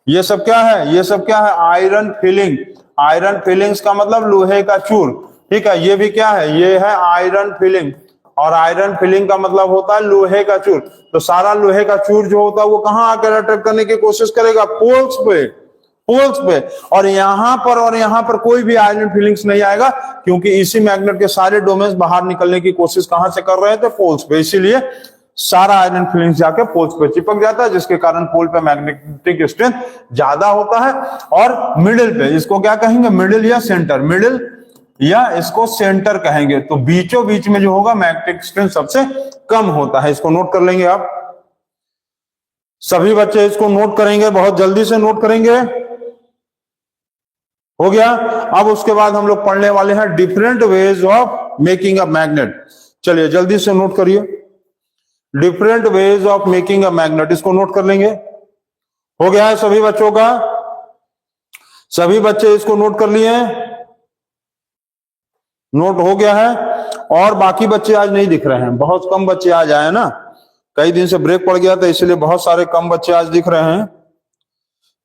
A: ये सब क्या है, ये सब क्या है, आयरन फिलिंग। आयरन फिलिंग्स का मतलब लोहे का चूर, ठीक है। ये भी क्या है, ये है आयरन फिलिंग, और आयरन फिलिंग का मतलब होता है लोहे का चूर। तो सारा लोहे का चूर जो होता है वो कहां आकर अट्रैक्ट करने की कोशिश करेगा, पोल्स पे, पोल्स पे। और यहां पर कोई भी आयरन फिलिंग्स नहीं आएगा, क्योंकि इसी मैग्नेट के सारे डोमेन्स बाहर निकलने की कोशिश कहां से कर रहे थे, पोल्स पे। इसीलिए सारा आयरन फिलिंग्स जाके पोल्स पे चिपक जाता है, जिसके कारण पोल पे मैग्नेटिक स्ट्रेंथ ज्यादा होता है। और मिडिल पे, इसको क्या कहेंगे, मिडिल या सेंटर, मिडिल या इसको सेंटर कहेंगे। तो बीचों बीच में जो होगा मैग्नेटिक स्ट्रेंथ सबसे कम होता है। इसको नोट कर लेंगे आप सभी बच्चे, इसको नोट करेंगे, बहुत जल्दी से नोट करेंगे। हो गया। अब उसके बाद हम लोग पढ़ने वाले हैं different ways of making a magnet. चलिए जल्दी से नोट करिए, different ways of making a magnet, इसको नोट कर लेंगे। हो गया है सभी बच्चों का, सभी बच्चे इसको नोट कर लिए हैं, नोट हो गया है। और बाकी बच्चे आज नहीं दिख रहे हैं, बहुत कम बच्चे आज आए ना, कई दिन से ब्रेक पड़ गया था, इसलिए बहुत सारे कम बच्चे आज दिख रहे हैं।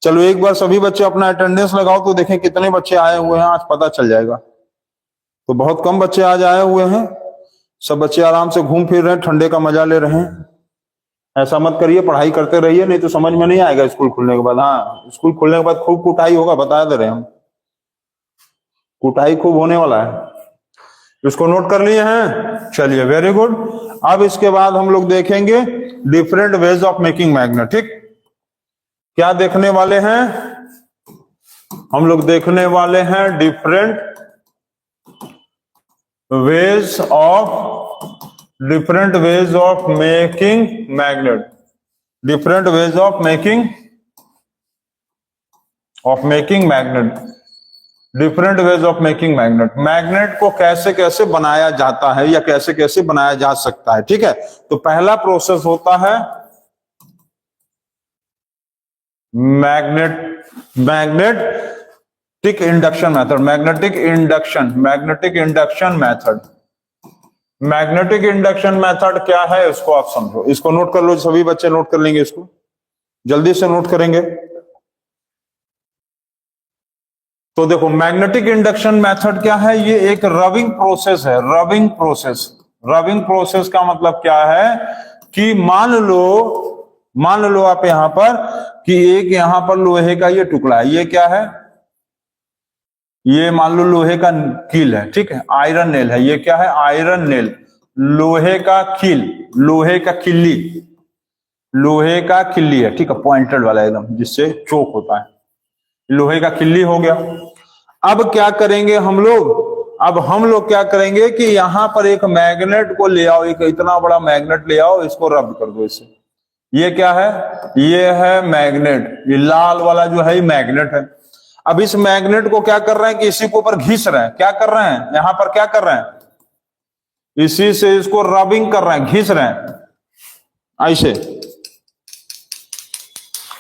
A: चलो एक बार सभी बच्चे अपना अटेंडेंस लगाओ तो देखें कितने बच्चे आए हुए हैं, आज पता चल जाएगा। तो बहुत कम बच्चे आज आए हुए हैं, सब बच्चे आराम से घूम फिर रहे हैं, ठंडे का मजा ले रहे हैं। ऐसा मत करिए, पढ़ाई करते रहिए, नहीं तो समझ में नहीं आएगा स्कूल खुलने के बाद। हाँ, स्कूल खुलने के बाद खूब कुटाई होगा, बता दे रहे हम, कुटाई खूब होने वाला है। इसको नोट कर लिए हैं, चलिए वेरी गुड। अब इसके बाद हम लोग देखेंगे different ways of making magnet. ठीक, क्या देखने वाले हैं हम लोग, देखने वाले हैं different ways of making magnet, different ways of making magnet, different ways of making magnet. Magnet को कैसे कैसे बनाया जाता है या कैसे कैसे बनाया जा सकता है। ठीक है, तो पहला प्रोसेस होता है magnetic induction method, magnetic induction method क्या है इसको आप समझो, इसको नोट कर लो, सभी बच्चे नोट कर लेंगे, इसको जल्दी से नोट करेंगे। तो देखो मैग्नेटिक इंडक्शन मेथड क्या है, ये एक रबिंग प्रोसेस है। रबिंग प्रोसेस का मतलब क्या है कि मान लो आप यहां पर कि एक यहां पर लोहे का ये टुकड़ा है, ये क्या है, ये मान लो लोहे का कील है, ठीक है, आयरन नेल है, ये क्या है, आयरन नेल, लोहे का कील, लोहे का किल्ली है, ठीक है, पॉइंटेड वाला एकदम, जिससे चोक होता है, लोहे का किल्ली हो गया। अब क्या करेंगे हम लोग क्या करेंगे कि यहां पर एक मैग्नेट को ले आओ, एक इतना बड़ा मैग्नेट ले आओ, इसको रब कर दो इससे। ये क्या है, ये है मैग्नेट, ये लाल वाला जो है मैग्नेट है। अब इस मैग्नेट को क्या कर रहे हैं कि इसी के ऊपर घिस रहे हैं, क्या कर रहे हैं, यहां पर क्या कर रहे हैं, इसी से इसको रबिंग कर रहे हैं, घिस रहे हैं, ऐसे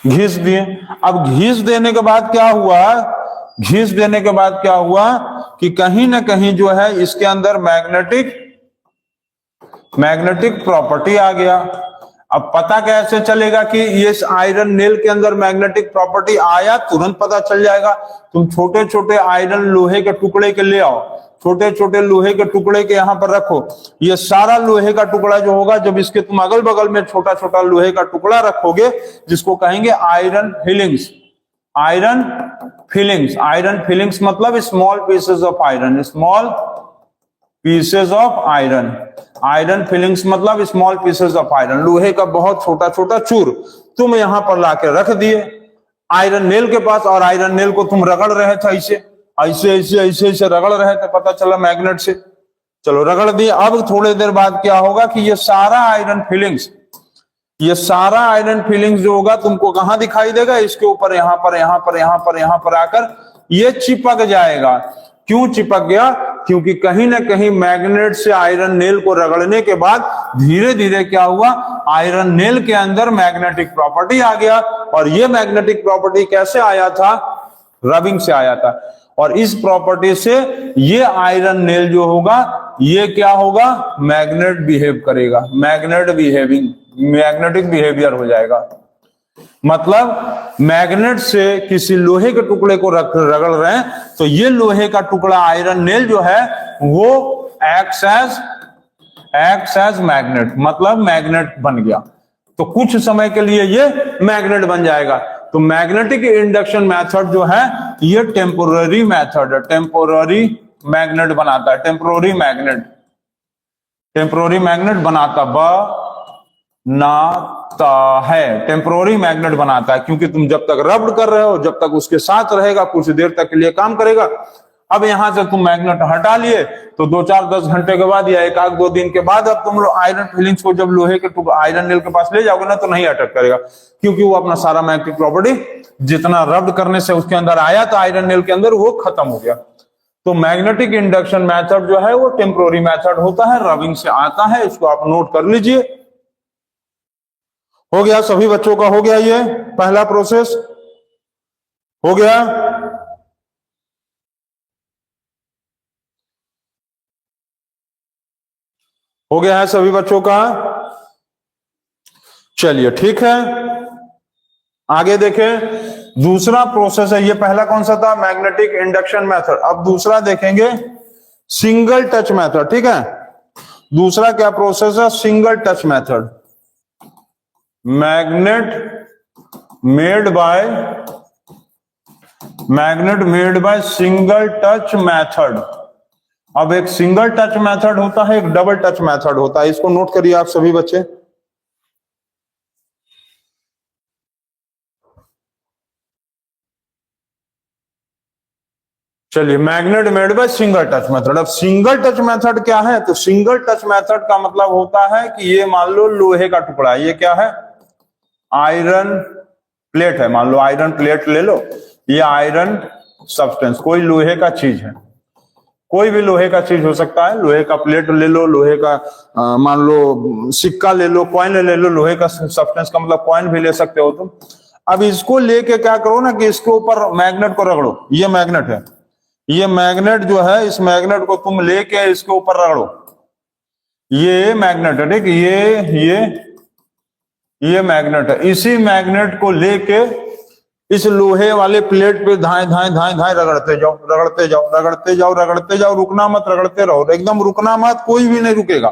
A: घिस दिए। अब घिस देने के बाद क्या हुआ, कि कहीं ना कहीं जो है इसके अंदर मैग्नेटिक प्रॉपर्टी आ गया। अब पता कैसे चलेगा कि ये आयरन नेल के अंदर मैग्नेटिक प्रॉपर्टी आया, तुरंत पता चल जाएगा। तुम छोटे छोटे आयरन लोहे के टुकड़े के ले आओ, छोटे छोटे लोहे के टुकड़े के यहां पर रखो, ये सारा लोहे का टुकड़ा जो होगा, जब इसके तुम अगल बगल में छोटा छोटा लोहे का टुकड़ा रखोगे, जिसको कहेंगे आयरन फिलिंग्स। आयरन फिलिंग्स मतलब small pieces of iron, iron filings मतलब स्मॉल पीसेस ऑफ आयरन, लोहे का बहुत छोटा छोटा चूर तुम यहां पर लाके रख दिए आयरन नेल के पास, और आयरन नेल को तुम रगड़ रहे थे, ऐसे रगड़ रहे थे, पता चला मैग्नेट से, चलो रगड़ दिए। अब थोड़ी देर बाद क्या होगा कि ये सारा आयरन फिलिंग्स ये सारा आयरन फिलिंग्स जो होगा तुमको कहां दिखाई देगा, इसके ऊपर, यहां पर, यहां पर, यहां पर, यहां पर आकर ये चिपक जाएगा। क्यों चिपक गया? क्योंकि कहीं ना कहीं मैग्नेट से आयरन नेल को रगड़ने के बाद धीरे धीरे क्या हुआ, आयरन नेल के अंदर मैग्नेटिक प्रॉपर्टी आ गया। और ये मैग्नेटिक प्रॉपर्टी कैसे आया था? रबिंग से आया था। और इस प्रॉपर्टी से ये आयरन नेल जो होगा ये क्या होगा, मैग्नेट बिहेव करेगा, मैग्नेटिक बिहेवियर हो जाएगा। मतलब मैग्नेट से किसी लोहे के टुकड़े को रगड़ रहे हैं तो ये लोहे का टुकड़ा आयरन नेल जो है वो एक्ट्स एज मैग्नेट, मतलब मैग्नेट बन गया। तो कुछ समय के लिए ये मैग्नेट बन जाएगा। तो मैग्नेटिक इंडक्शन मेथड जो है ये टेम्पोररी मेथड है, टेम्पोररी मैग्नेट बनाता है, टेम्पोररी मैग्नेट बनाता है, टेम्पोररी मैग्नेट बनाता है। क्योंकि तुम जब तक रब्ड कर रहे हो, जब तक उसके साथ रहेगा, कुछ देर तक के लिए काम करेगा। अब यहां से तुम मैग्नेट हटा लिए तो 2-4-10 घंटे के बाद या 1-2 दिन के बाद अब तुम लोग आयरन फिलिंग्स को जब लोहे के आयरन नेल के पास ले जाओगे ना तो नहीं अटैक करेगा, क्योंकि वो अपना सारा मैग्नेटिक प्रॉपर्टी जितना रब्ड करने से उसके अंदर आया था आयरन नेल के अंदर वो खत्म हो गया। तो मैग्नेटिक इंडक्शन मेथड जो है वो टेम्पोररी मेथड होता है, रबिंग से आता है। इसको आप नोट कर लीजिए। हो गया, सभी बच्चों का हो गया, ये पहला प्रोसेस हो गया। हो गया है सभी बच्चों का? चलिए ठीक है, आगे देखें। दूसरा प्रोसेस है, ये पहला कौन सा था, मैग्नेटिक इंडक्शन मेथड। अब दूसरा देखेंगे सिंगल टच मेथड। ठीक है, दूसरा क्या प्रोसेस है, single touch method. Magnet made by single touch method. अब एक सिंगल टच मेथड होता है, एक डबल टच मेथड होता है। इसको नोट करिए आप सभी बच्चे। चलिए, magnet made by single touch method. अब सिंगल टच मेथड क्या है? तो सिंगल टच मेथड का मतलब होता है कि ये मान लो लोहे का टुकड़ा, ये क्या है, आयरन प्लेट है। मान लो आयरन प्लेट ले लो, ये आयरन सब्सटेंस, कोई लोहे का चीज है, कोई भी लोहे का चीज हो सकता है। लोहे का प्लेट ले लो, लोहे का मान लो सिक्का ले लो, कॉइन ले लो। लोहे का सब्सटेंस का मतलब कॉइन भी ले सकते हो तुम। अब इसको लेके क्या करो ना कि इसके ऊपर मैग्नेट को रगड़ो। ये मैग्नेट है, ये मैग्नेट जो है, इस मैग्नेट को तुम लेके इसके ऊपर रगड़ो। ये मैग्नेट है, ठीक, ये मैग्नेट है। इसी मैग्नेट को लेके इस लोहे वाले प्लेट पे धाए रगड़ते जाओ, रुकना मत, रगड़ते रहो, एकदम रुकना मत, कोई भी नहीं रुकेगा।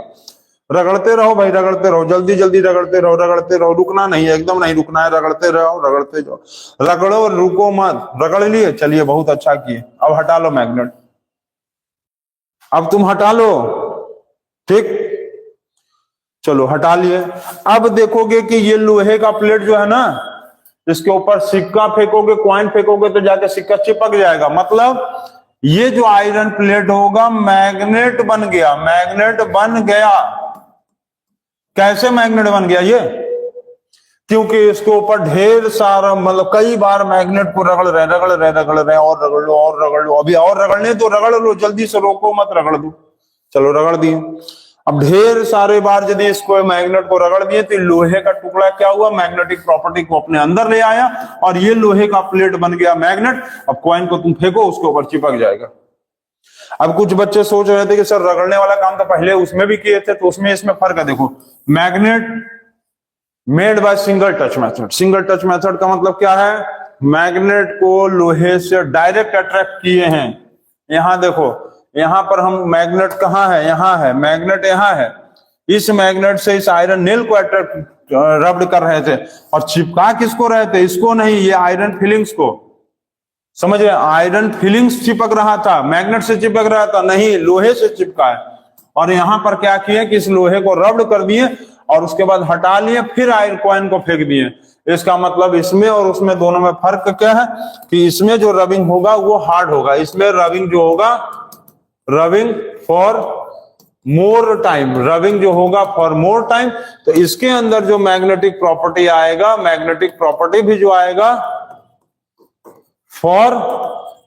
A: रगड़ते रहो भाई, रगड़ते रहो, जल्दी रगड़ते रहो, रुकना नहीं है, एकदम नहीं रुकना है, रगड़ते जाओ, रगड़ो, रुको मत। रगड़ लिए, चलिए बहुत अच्छा किए। अब हटा लो मैग्नेट, अब तुम हटा लो, ठीक, चलो हटा लिए। अब देखोगे कि ये लोहे का प्लेट जो है ना, इसके ऊपर सिक्का फेंकोगे, कॉइन फेंकोगे तो जाके सिक्का चिपक जाएगा। मतलब ये जो आयरन प्लेट होगा मैग्नेट बन गया। कैसे मैग्नेट बन गया ये? क्योंकि इसके ऊपर ढेर सारा, मतलब कई बार मैग्नेट को रगड़ रहे और रगड़ लो, अभी और रगड़ने तो रगड़ लो, जल्दी से रोको मत, रगड़ दो। चलो रगड़ दिए। अब ढेर सारे बार यदि इसको मैग्नेट को रगड़ दिए तो लोहे का टुकड़ा क्या हुआ, मैग्नेटिक प्रॉपर्टी को अपने अंदर ले आया और ये लोहे का प्लेट बन गया मैग्नेट। अब कॉइन को तुम फेंको, उसके ऊपर चिपक जाएगा। अब कुछ बच्चे सोच रहे थे कि सर रगड़ने वाला काम तो पहले उसमें भी किए थे, तो उसमें इसमें फर्क है। देखो, magnet made by single touch method. Single touch method का मतलब क्या है, मैग्नेट को लोहे से डायरेक्ट अट्रैक्ट किए हैं। यहां देखो, यहां पर हम मैग्नेट कहां है, यहां है मैग्नेट, यहां है। इस मैग्नेट से इस आयरन नेल को अट्रैक्ट रब्ड कर रहे थे और चिपका किसको रहे थे, इसको नहीं, ये आयरन फिलिंग्स को। समझ रहे, आयरन फिलिंग्स चिपक रहा था, मैग्नेट से चिपक रहा था नहीं, लोहे से चिपका है। और यहां पर क्या किए कि इस लोहे को रब्ड कर दिए और उसके बाद हटा लिए, फिर आयरन कॉइन को फेंक दिए। इसका मतलब इसमें और उसमें दोनों में फर्क क्या है कि इसमें जो रबिंग होगा वो हार्ड होगा, इसमें रबिंग जो होगा, rubbing for more time, rubbing जो होगा फॉर मोर टाइम, तो इसके अंदर जो मैग्नेटिक प्रॉपर्टी आएगा, मैग्नेटिक प्रॉपर्टी भी जो आएगा फॉर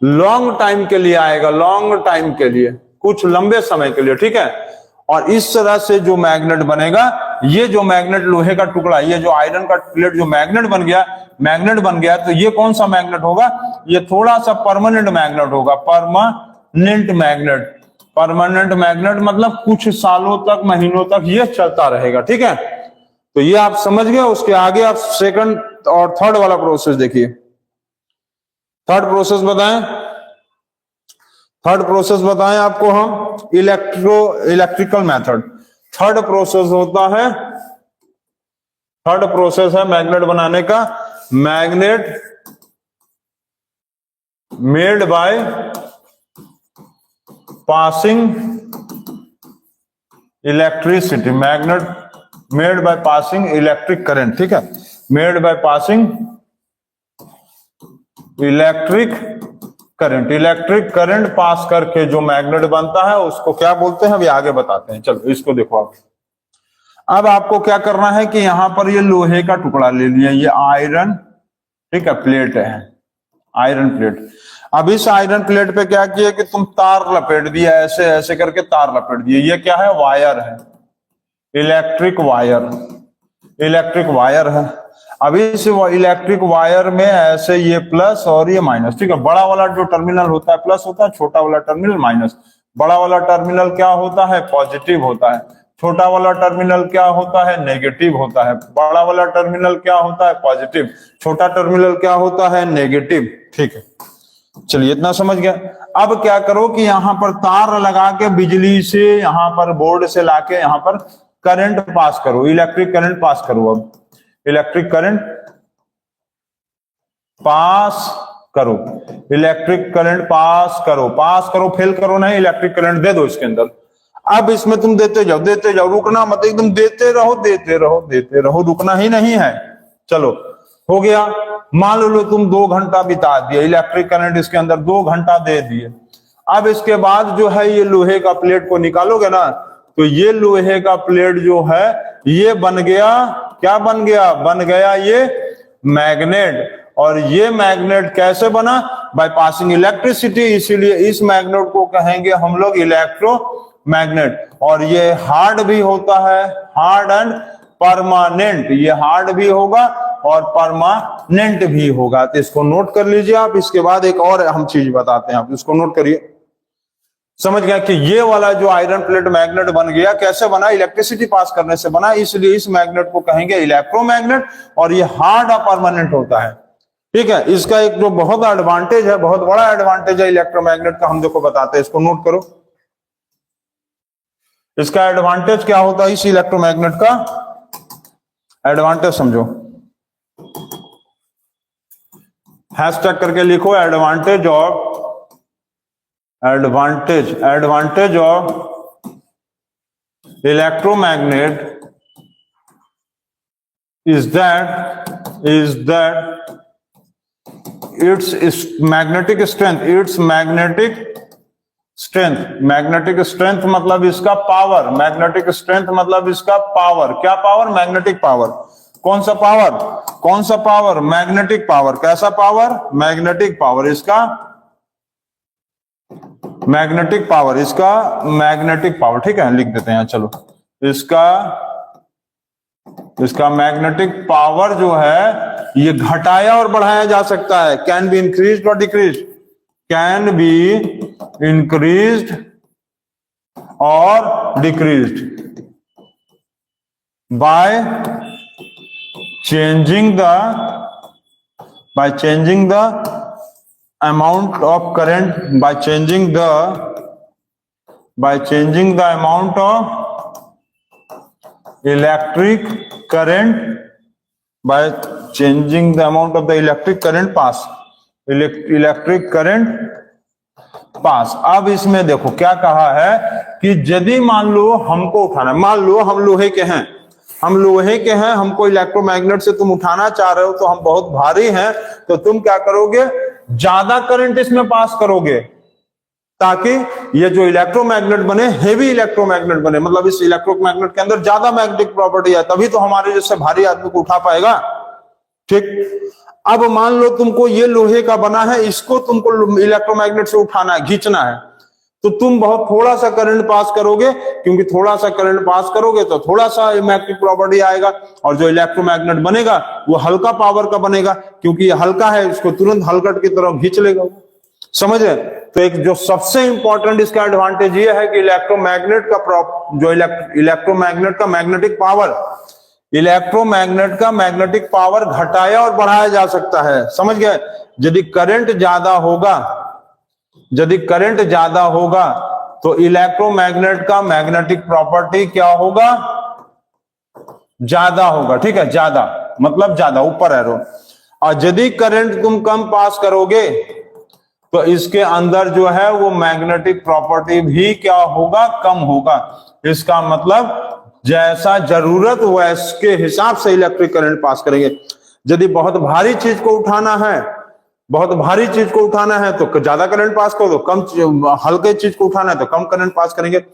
A: लॉन्ग टाइम के लिए आएगा, लॉन्ग टाइम के लिए, कुछ लंबे समय के लिए, ठीक है। और इस तरह से जो मैग्नेट बनेगा, ये जो मैग्नेट लोहे का टुकड़ा, ये जो आयरन का प्लेट जो मैग्नेट बन गया, तो ये कौन सा मैग्नेट होगा, ये थोड़ा सा परमानेंट मैग्नेट होगा, परमानेंट मैग्नेट। परमानेंट मैग्नेट मतलब कुछ सालों तक, महीनों तक ये चलता रहेगा, ठीक है। तो ये आप समझ गए। उसके आगे आप सेकंड और थर्ड वाला प्रोसेस देखिए। थर्ड प्रोसेस बताएं, थर्ड प्रोसेस बताएं आपको हम, इलेक्ट्रिकल मेथड। थर्ड प्रोसेस होता है, थर्ड प्रोसेस है मैग्नेट बनाने का, magnet made by passing electricity, magnet made by passing electric current, ठीक है। Made by passing electric current, electric current pass करके जो मैग्नेट बनता है उसको क्या बोलते हैं, अभी आगे बताते हैं। चलो इसको देखो आप। अब आपको क्या करना है कि यहां पर ये लोहे का टुकड़ा ले लिया, ये आयरन, ठीक है, प्लेट है, आयरन प्लेट। अब इस आयरन प्लेट पे क्या किया कि तुम तार लपेट दिया, ऐसे ऐसे करके तार लपेट दिए। ये क्या है, वायर है, इलेक्ट्रिक वायर, इलेक्ट्रिक वायर है। अभी इस इलेक्ट्रिक वायर में ऐसे ये प्लस और ये माइनस, ठीक है। बड़ा वाला जो टर्मिनल होता है प्लस होता है, छोटा वाला टर्मिनल माइनस। बड़ा वाला टर्मिनल क्या होता है, पॉजिटिव होता है। छोटा वाला टर्मिनल क्या होता है, नेगेटिव होता है। बड़ा वाला टर्मिनल क्या होता है, पॉजिटिव। छोटा टर्मिनल क्या होता है, नेगेटिव, ठीक है। चलिए इतना समझ गया। अब क्या करो कि यहां पर तार लगा के बिजली से यहां पर बोर्ड से लाके यहां पर करंट पास करो, इलेक्ट्रिक करंट पास करो। अब इलेक्ट्रिक करंट पास करो, इलेक्ट्रिक करंट पास करो, पास करो, फेल करो नहीं, इलेक्ट्रिक करंट दे दो इसके अंदर। अब इसमें तुम देते जाओ, रुकना मत, एकदम देते रहो, देते रहो, देते रहो, रुकना ही नहीं है। चलो हो गया। मान लो तुम 2 घंटा बिता दिया, इलेक्ट्रिक करंट इसके अंदर 2 घंटा दे दिए। अब इसके बाद जो है ये लोहे का प्लेट को निकालोगे ना, तो ये लोहे का प्लेट जो है ये बन गया, क्या बन गया, बन गया ये मैग्नेट। और ये मैग्नेट कैसे बना, बाय पासिंग इलेक्ट्रिसिटी, इसीलिए इस मैग्नेट को कहेंगे हम लोग इलेक्ट्रोमैग्नेट। और ये हार्ड भी होता है, हार्ड एंड परमानेंट, ये हार्ड भी होगा और परमानेंट भी होगा। तो इसको नोट कर लीजिए आप। इसके बाद एक और हम चीज बताते हैं, आप इसको नोट करिए। समझ गया कि ये वाला जो आयरन प्लेट मैग्नेट बन गया, कैसे बना, इलेक्ट्रिसिटी पास करने से बना, इसलिए इस मैग्नेट को कहेंगे इलेक्ट्रोमैग्नेट। और ये हार्ड और परमानेंट होता है, ठीक है। इसका एक जो बहुत एडवांटेज है, बहुत बड़ा एडवांटेज है इलेक्ट्रोमैग्नेट का, हम देखो बताते हैं, इसको नोट करो। इसका एडवांटेज क्या होता है, इस इलेक्ट्रोमैग्नेट का एडवांटेज समझो, हैशटैग करके लिखो, advantage of electromagnet is that its magnetic strength मतलब इसका पावर, मैग्नेटिक स्ट्रेंथ मतलब इसका पावर, क्या पावर, मैग्नेटिक पावर। कौन सा पावर, मैग्नेटिक पावर। कैसा पावर, मैग्नेटिक पावर। इसका मैग्नेटिक पावर, ठीक है, लिख देते हैं। चलो इसका मैग्नेटिक पावर जो है ये घटाया और बढ़ाया जा सकता है, कैन बी इंक्रीज्ड और डिक्रीज्ड, कैन बी इंक्रीज्ड और decreased by changing the amount of current, by changing the amount of electric current, by changing the amount of the electric current pass, electric current पास। अब इसमें देखो क्या कहा है कि यदि मान लो हमको उठाना, मान लो हम लोहे के हैं, हमको इलेक्ट्रोमैग्नेट से तुम उठाना चाह रहे हो, तो हम बहुत भारी हैं, तो तुम क्या करोगे, ज्यादा करंट इसमें पास करोगे ताकि ये जो इलेक्ट्रोमैग्नेट बने हेवी इलेक्ट्रोमैग्नेट बने, मतलब इस इलेक्ट्रोमैग्नेट के अंदर ज्यादा मैग्नेटिक प्रॉपर्टी है, तभी तो हमारे जैसे भारी आदमी को उठा पाएगा। ठीक, अब मान लो तुमको ये लोहे का बना है, इसको तुमको इलेक्ट्रोमैग्नेट से उठाना है, खींचना है, तो तुम बहुत थोड़ा सा करंट पास करोगे, क्योंकि थोड़ा सा करंट पास करोगे तो थोड़ा सा मैग्नेटिक प्रॉपर्टी आएगा, और जो इलेक्ट्रोमैग्नेट बनेगा वो हल्का पावर का बनेगा, क्योंकि ये हल्का है, इसको तुरंत हलकट की तरफ खींच लेगा। समझ रहे? तो एक जो सबसे इंपॉर्टेंट इसका एडवांटेज ये है कि इलेक्ट्रोमैग्नेट का मैग्नेटिक पावर घटाया और बढ़ाया जा सकता है। समझ गए? यदि करंट ज्यादा होगा तो इलेक्ट्रोमैग्नेट का मैग्नेटिक प्रॉपर्टी क्या होगा? ज्यादा होगा। ठीक है, ज्यादा मतलब ज्यादा, ऊपर एरो। और यदि करंट तुम कम पास करोगे तो इसके अंदर जो है वो मैग्नेटिक प्रॉपर्टी भी क्या होगा? कम होगा। इसका मतलब जैसा जरूरत वैसे के हिसाब से इलेक्ट्रिक करंट पास करेंगे। यदि बहुत भारी चीज को उठाना है तो ज्यादा करंट पास करो, हल्के चीज को उठाना है तो कम करंट पास करेंगे।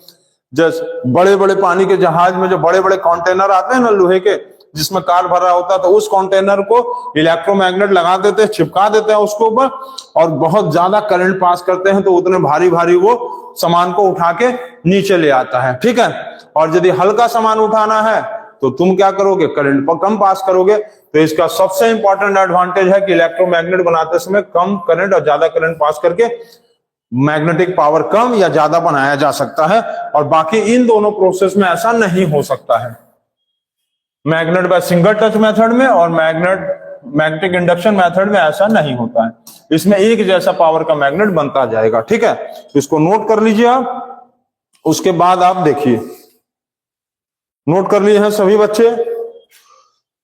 A: जैसे बड़े बड़े पानी के जहाज में जो बड़े बड़े कंटेनर आते हैं ना लोहे के, जिसमें कार भरा होता है, तो उस कंटेनर को इलेक्ट्रोमैग्नेट लगा देते हैं, चिपका देते हैं उसके ऊपर, और बहुत ज्यादा करंट पास करते हैं, तो उतने भारी भारी वो सामान को उठा के नीचे ले आता है। ठीक है, और यदि हल्का सामान उठाना है तो तुम क्या करोगे? करंट पर कम पास करोगे। तो इसका सबसे इंपॉर्टेंट एडवांटेज है कि इलेक्ट्रोमैग्नेट बनाते समय कम करंट और ज्यादा करंट पास करके मैग्नेटिक पावर कम या ज्यादा बनाया जा सकता है, और बाकी इन दोनों प्रोसेस में ऐसा नहीं हो सकता है। Magnet by single touch method में और मैग्नेटिक इंडक्शन मेथड में ऐसा नहीं होता है। इसमें एक जैसा पावर का मैग्नेट बनता जाएगा। ठीक है, तो इसको नोट कर लीजिए आप। उसके बाद आप देखिए, नोट कर लिए हैं सभी बच्चे?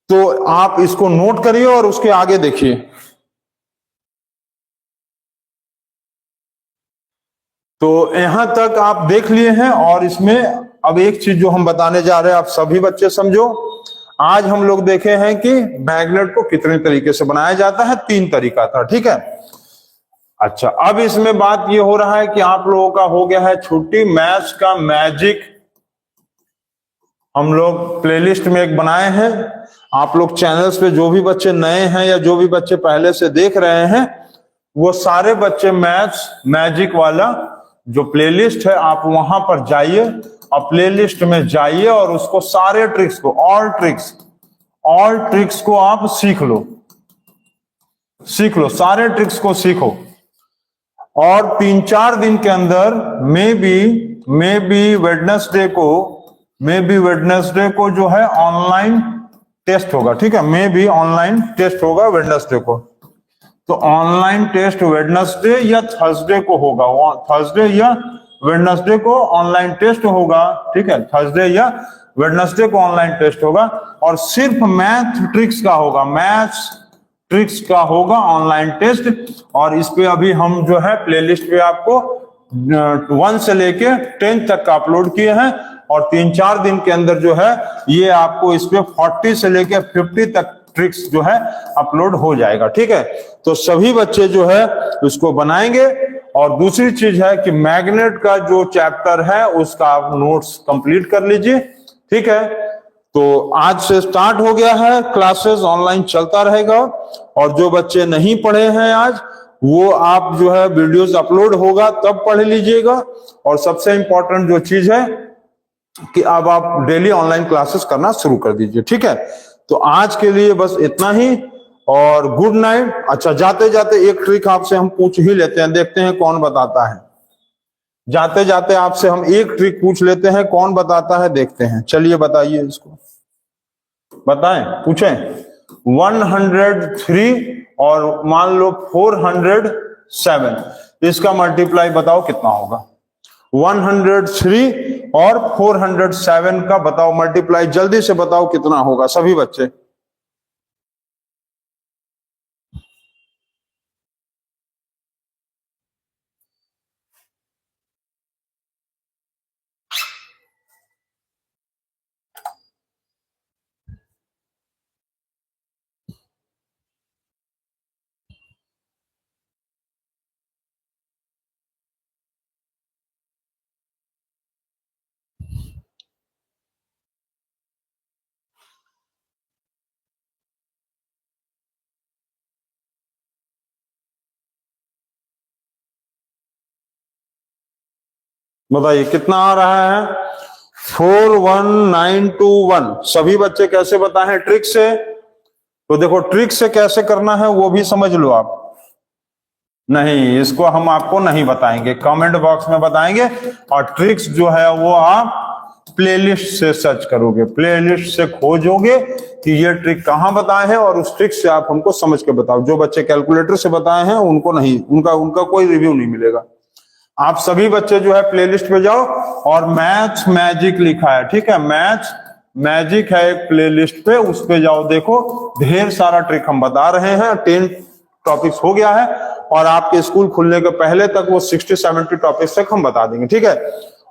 A: तो आप इसको नोट करिए और उसके आगे देखिए। तो यहां तक आप देख लिए हैं, और इसमें अब एक चीज जो हम बताने जा रहे हैं, आप सभी बच्चे समझो। आज हम लोग देखे हैं कि मैग्नेट को कितने तरीके से बनाया जाता है। 3 तरीका था। ठीक है, अच्छा, अब इसमें बात ये हो रहा है कि आप लोगों का हो गया है छुट्टी। मैथ्स का मैजिक हम लोग प्लेलिस्ट में एक बनाए हैं। आप लोग चैनल्स पे जो भी बच्चे नए हैं या जो भी बच्चे पहले से देख रहे हैं, वो सारे बच्चे मैथ्स मैजिक वाला जो प्लेलिस्ट है, आप वहां पर जाइए और प्लेलिस्ट में जाइए और उसको सारे ट्रिक्स को, ऑल ट्रिक्स को आप सीख लो, सारे ट्रिक्स को सीखो। और 3-4 दिन के अंदर मे बी वेडनेसडे को जो है ऑनलाइन टेस्ट होगा। ठीक है, मे बी ऑनलाइन टेस्ट होगा वेडनेसडे को। तो ऑनलाइन टेस्ट वेडनेसडे या थर्सडे को होगा, थर्सडे या वेडनेसडे को ऑनलाइन टेस्ट होगा। ठीक है, थर्सडे या वेडनेसडे को ऑनलाइन टेस्ट होगा, और सिर्फ मैथ्स ट्रिक्स का होगा ऑनलाइन टेस्ट। और इस पे अभी हम जो है प्लेलिस्ट पे आपको 1 से लेके 10 तक का अपलोड किए हैं, और 3-4 दिन के अंदर जो है ये आपको इस पे 40 से लेके 50 तक ट्रिक्स जो है अपलोड हो जाएगा। ठीक है, तो सभी बच्चे जो है उसको बनाएंगे। और दूसरी चीज है कि मैग्नेट का जो चैप्टर है उसका आप नोट्स कंप्लीट कर लीजिए। ठीक है, तो आज से स्टार्ट हो गया है, क्लासेस ऑनलाइन चलता रहेगा। और जो बच्चे नहीं पढ़े हैं आज, वो आप जो है वीडियोस अपलोड होगा तब पढ़ लीजिएगा। और सबसे इंपॉर्टेंट जो चीज है कि अब आप डेली ऑनलाइन क्लासेस करना शुरू कर दीजिए। ठीक है, तो आज के लिए बस इतना ही, और गुड नाइट। अच्छा, जाते जाते एक ट्रिक आपसे हम पूछ ही लेते हैं, देखते हैं कौन बताता है। जाते जाते आपसे हम एक ट्रिक पूछ लेते हैं, कौन बताता है देखते हैं। चलिए बताइए, इसको बताएं, पूछें। 103 और मान लो 407, इसका मल्टीप्लाई बताओ कितना होगा? 103 और 407 का बताओ मल्टीप्लाई, जल्दी से बताओ कितना होगा सभी बच्चे। बताइए कितना आ रहा है? 41921। सभी बच्चे कैसे बताएं? ट्रिक से। तो देखो ट्रिक से कैसे करना है वो भी समझ लो आप। नहीं, इसको हम आपको नहीं बताएंगे, कमेंट बॉक्स में बताएंगे। और ट्रिक्स जो है वो आप प्लेलिस्ट से सर्च करोगे, प्लेलिस्ट से खोजोगे कि ये ट्रिक कहां बताए हैं, और उस ट्रिक से आप हमको समझ के बताओ। जो बच्चे कैलकुलेटर से बताए हैं उनको नहीं, उनका कोई रिव्यू नहीं मिलेगा। आप सभी बच्चे जो है प्लेलिस्ट पे जाओ और मैथ्स मैजिक लिखा है, ठीक है, मैथ्स मैजिक है एक प्लेलिस्ट पे, उस पे जाओ, देखो ढेर सारा ट्रिक हम बता रहे हैं। 10 टॉपिक्स हो गया है और आपके स्कूल खुलने के पहले तक वो 60-70 टॉपिक्स तक हम बता देंगे, ठीक है।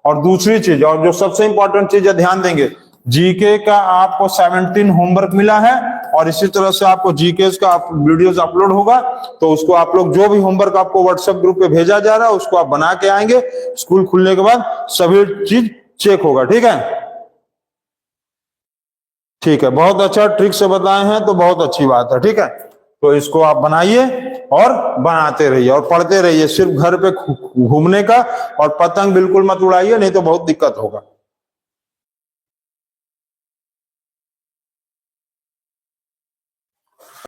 A: और दूसरी चीज, और जो सबसे इंपॉर्टेंट चीज है, ध्यान देंगे, जीके का आपको 17 होमवर्क मिला है और इसी तरह से आपको जीके का वीडियोस अपलोड होगा, तो उसको आप लोग जो भी होमवर्क आपको व्हाट्सएप ग्रुप पे भेजा जा रहा है उसको आप बना के आएंगे। स्कूल खुलने के बाद सभी चीज चेक होगा, ठीक है। ठीक है, बहुत अच्छा, ट्रिक से बताए हैं तो बहुत अच्छी बात है, ठीक है। तो इसको आप बनाइए और बनाते रहिए और पढ़ते रहिए, सिर्फ घर पे घूमने का, और पतंग बिल्कुल मत उड़ाइए, नहीं तो बहुत दिक्कत होगा।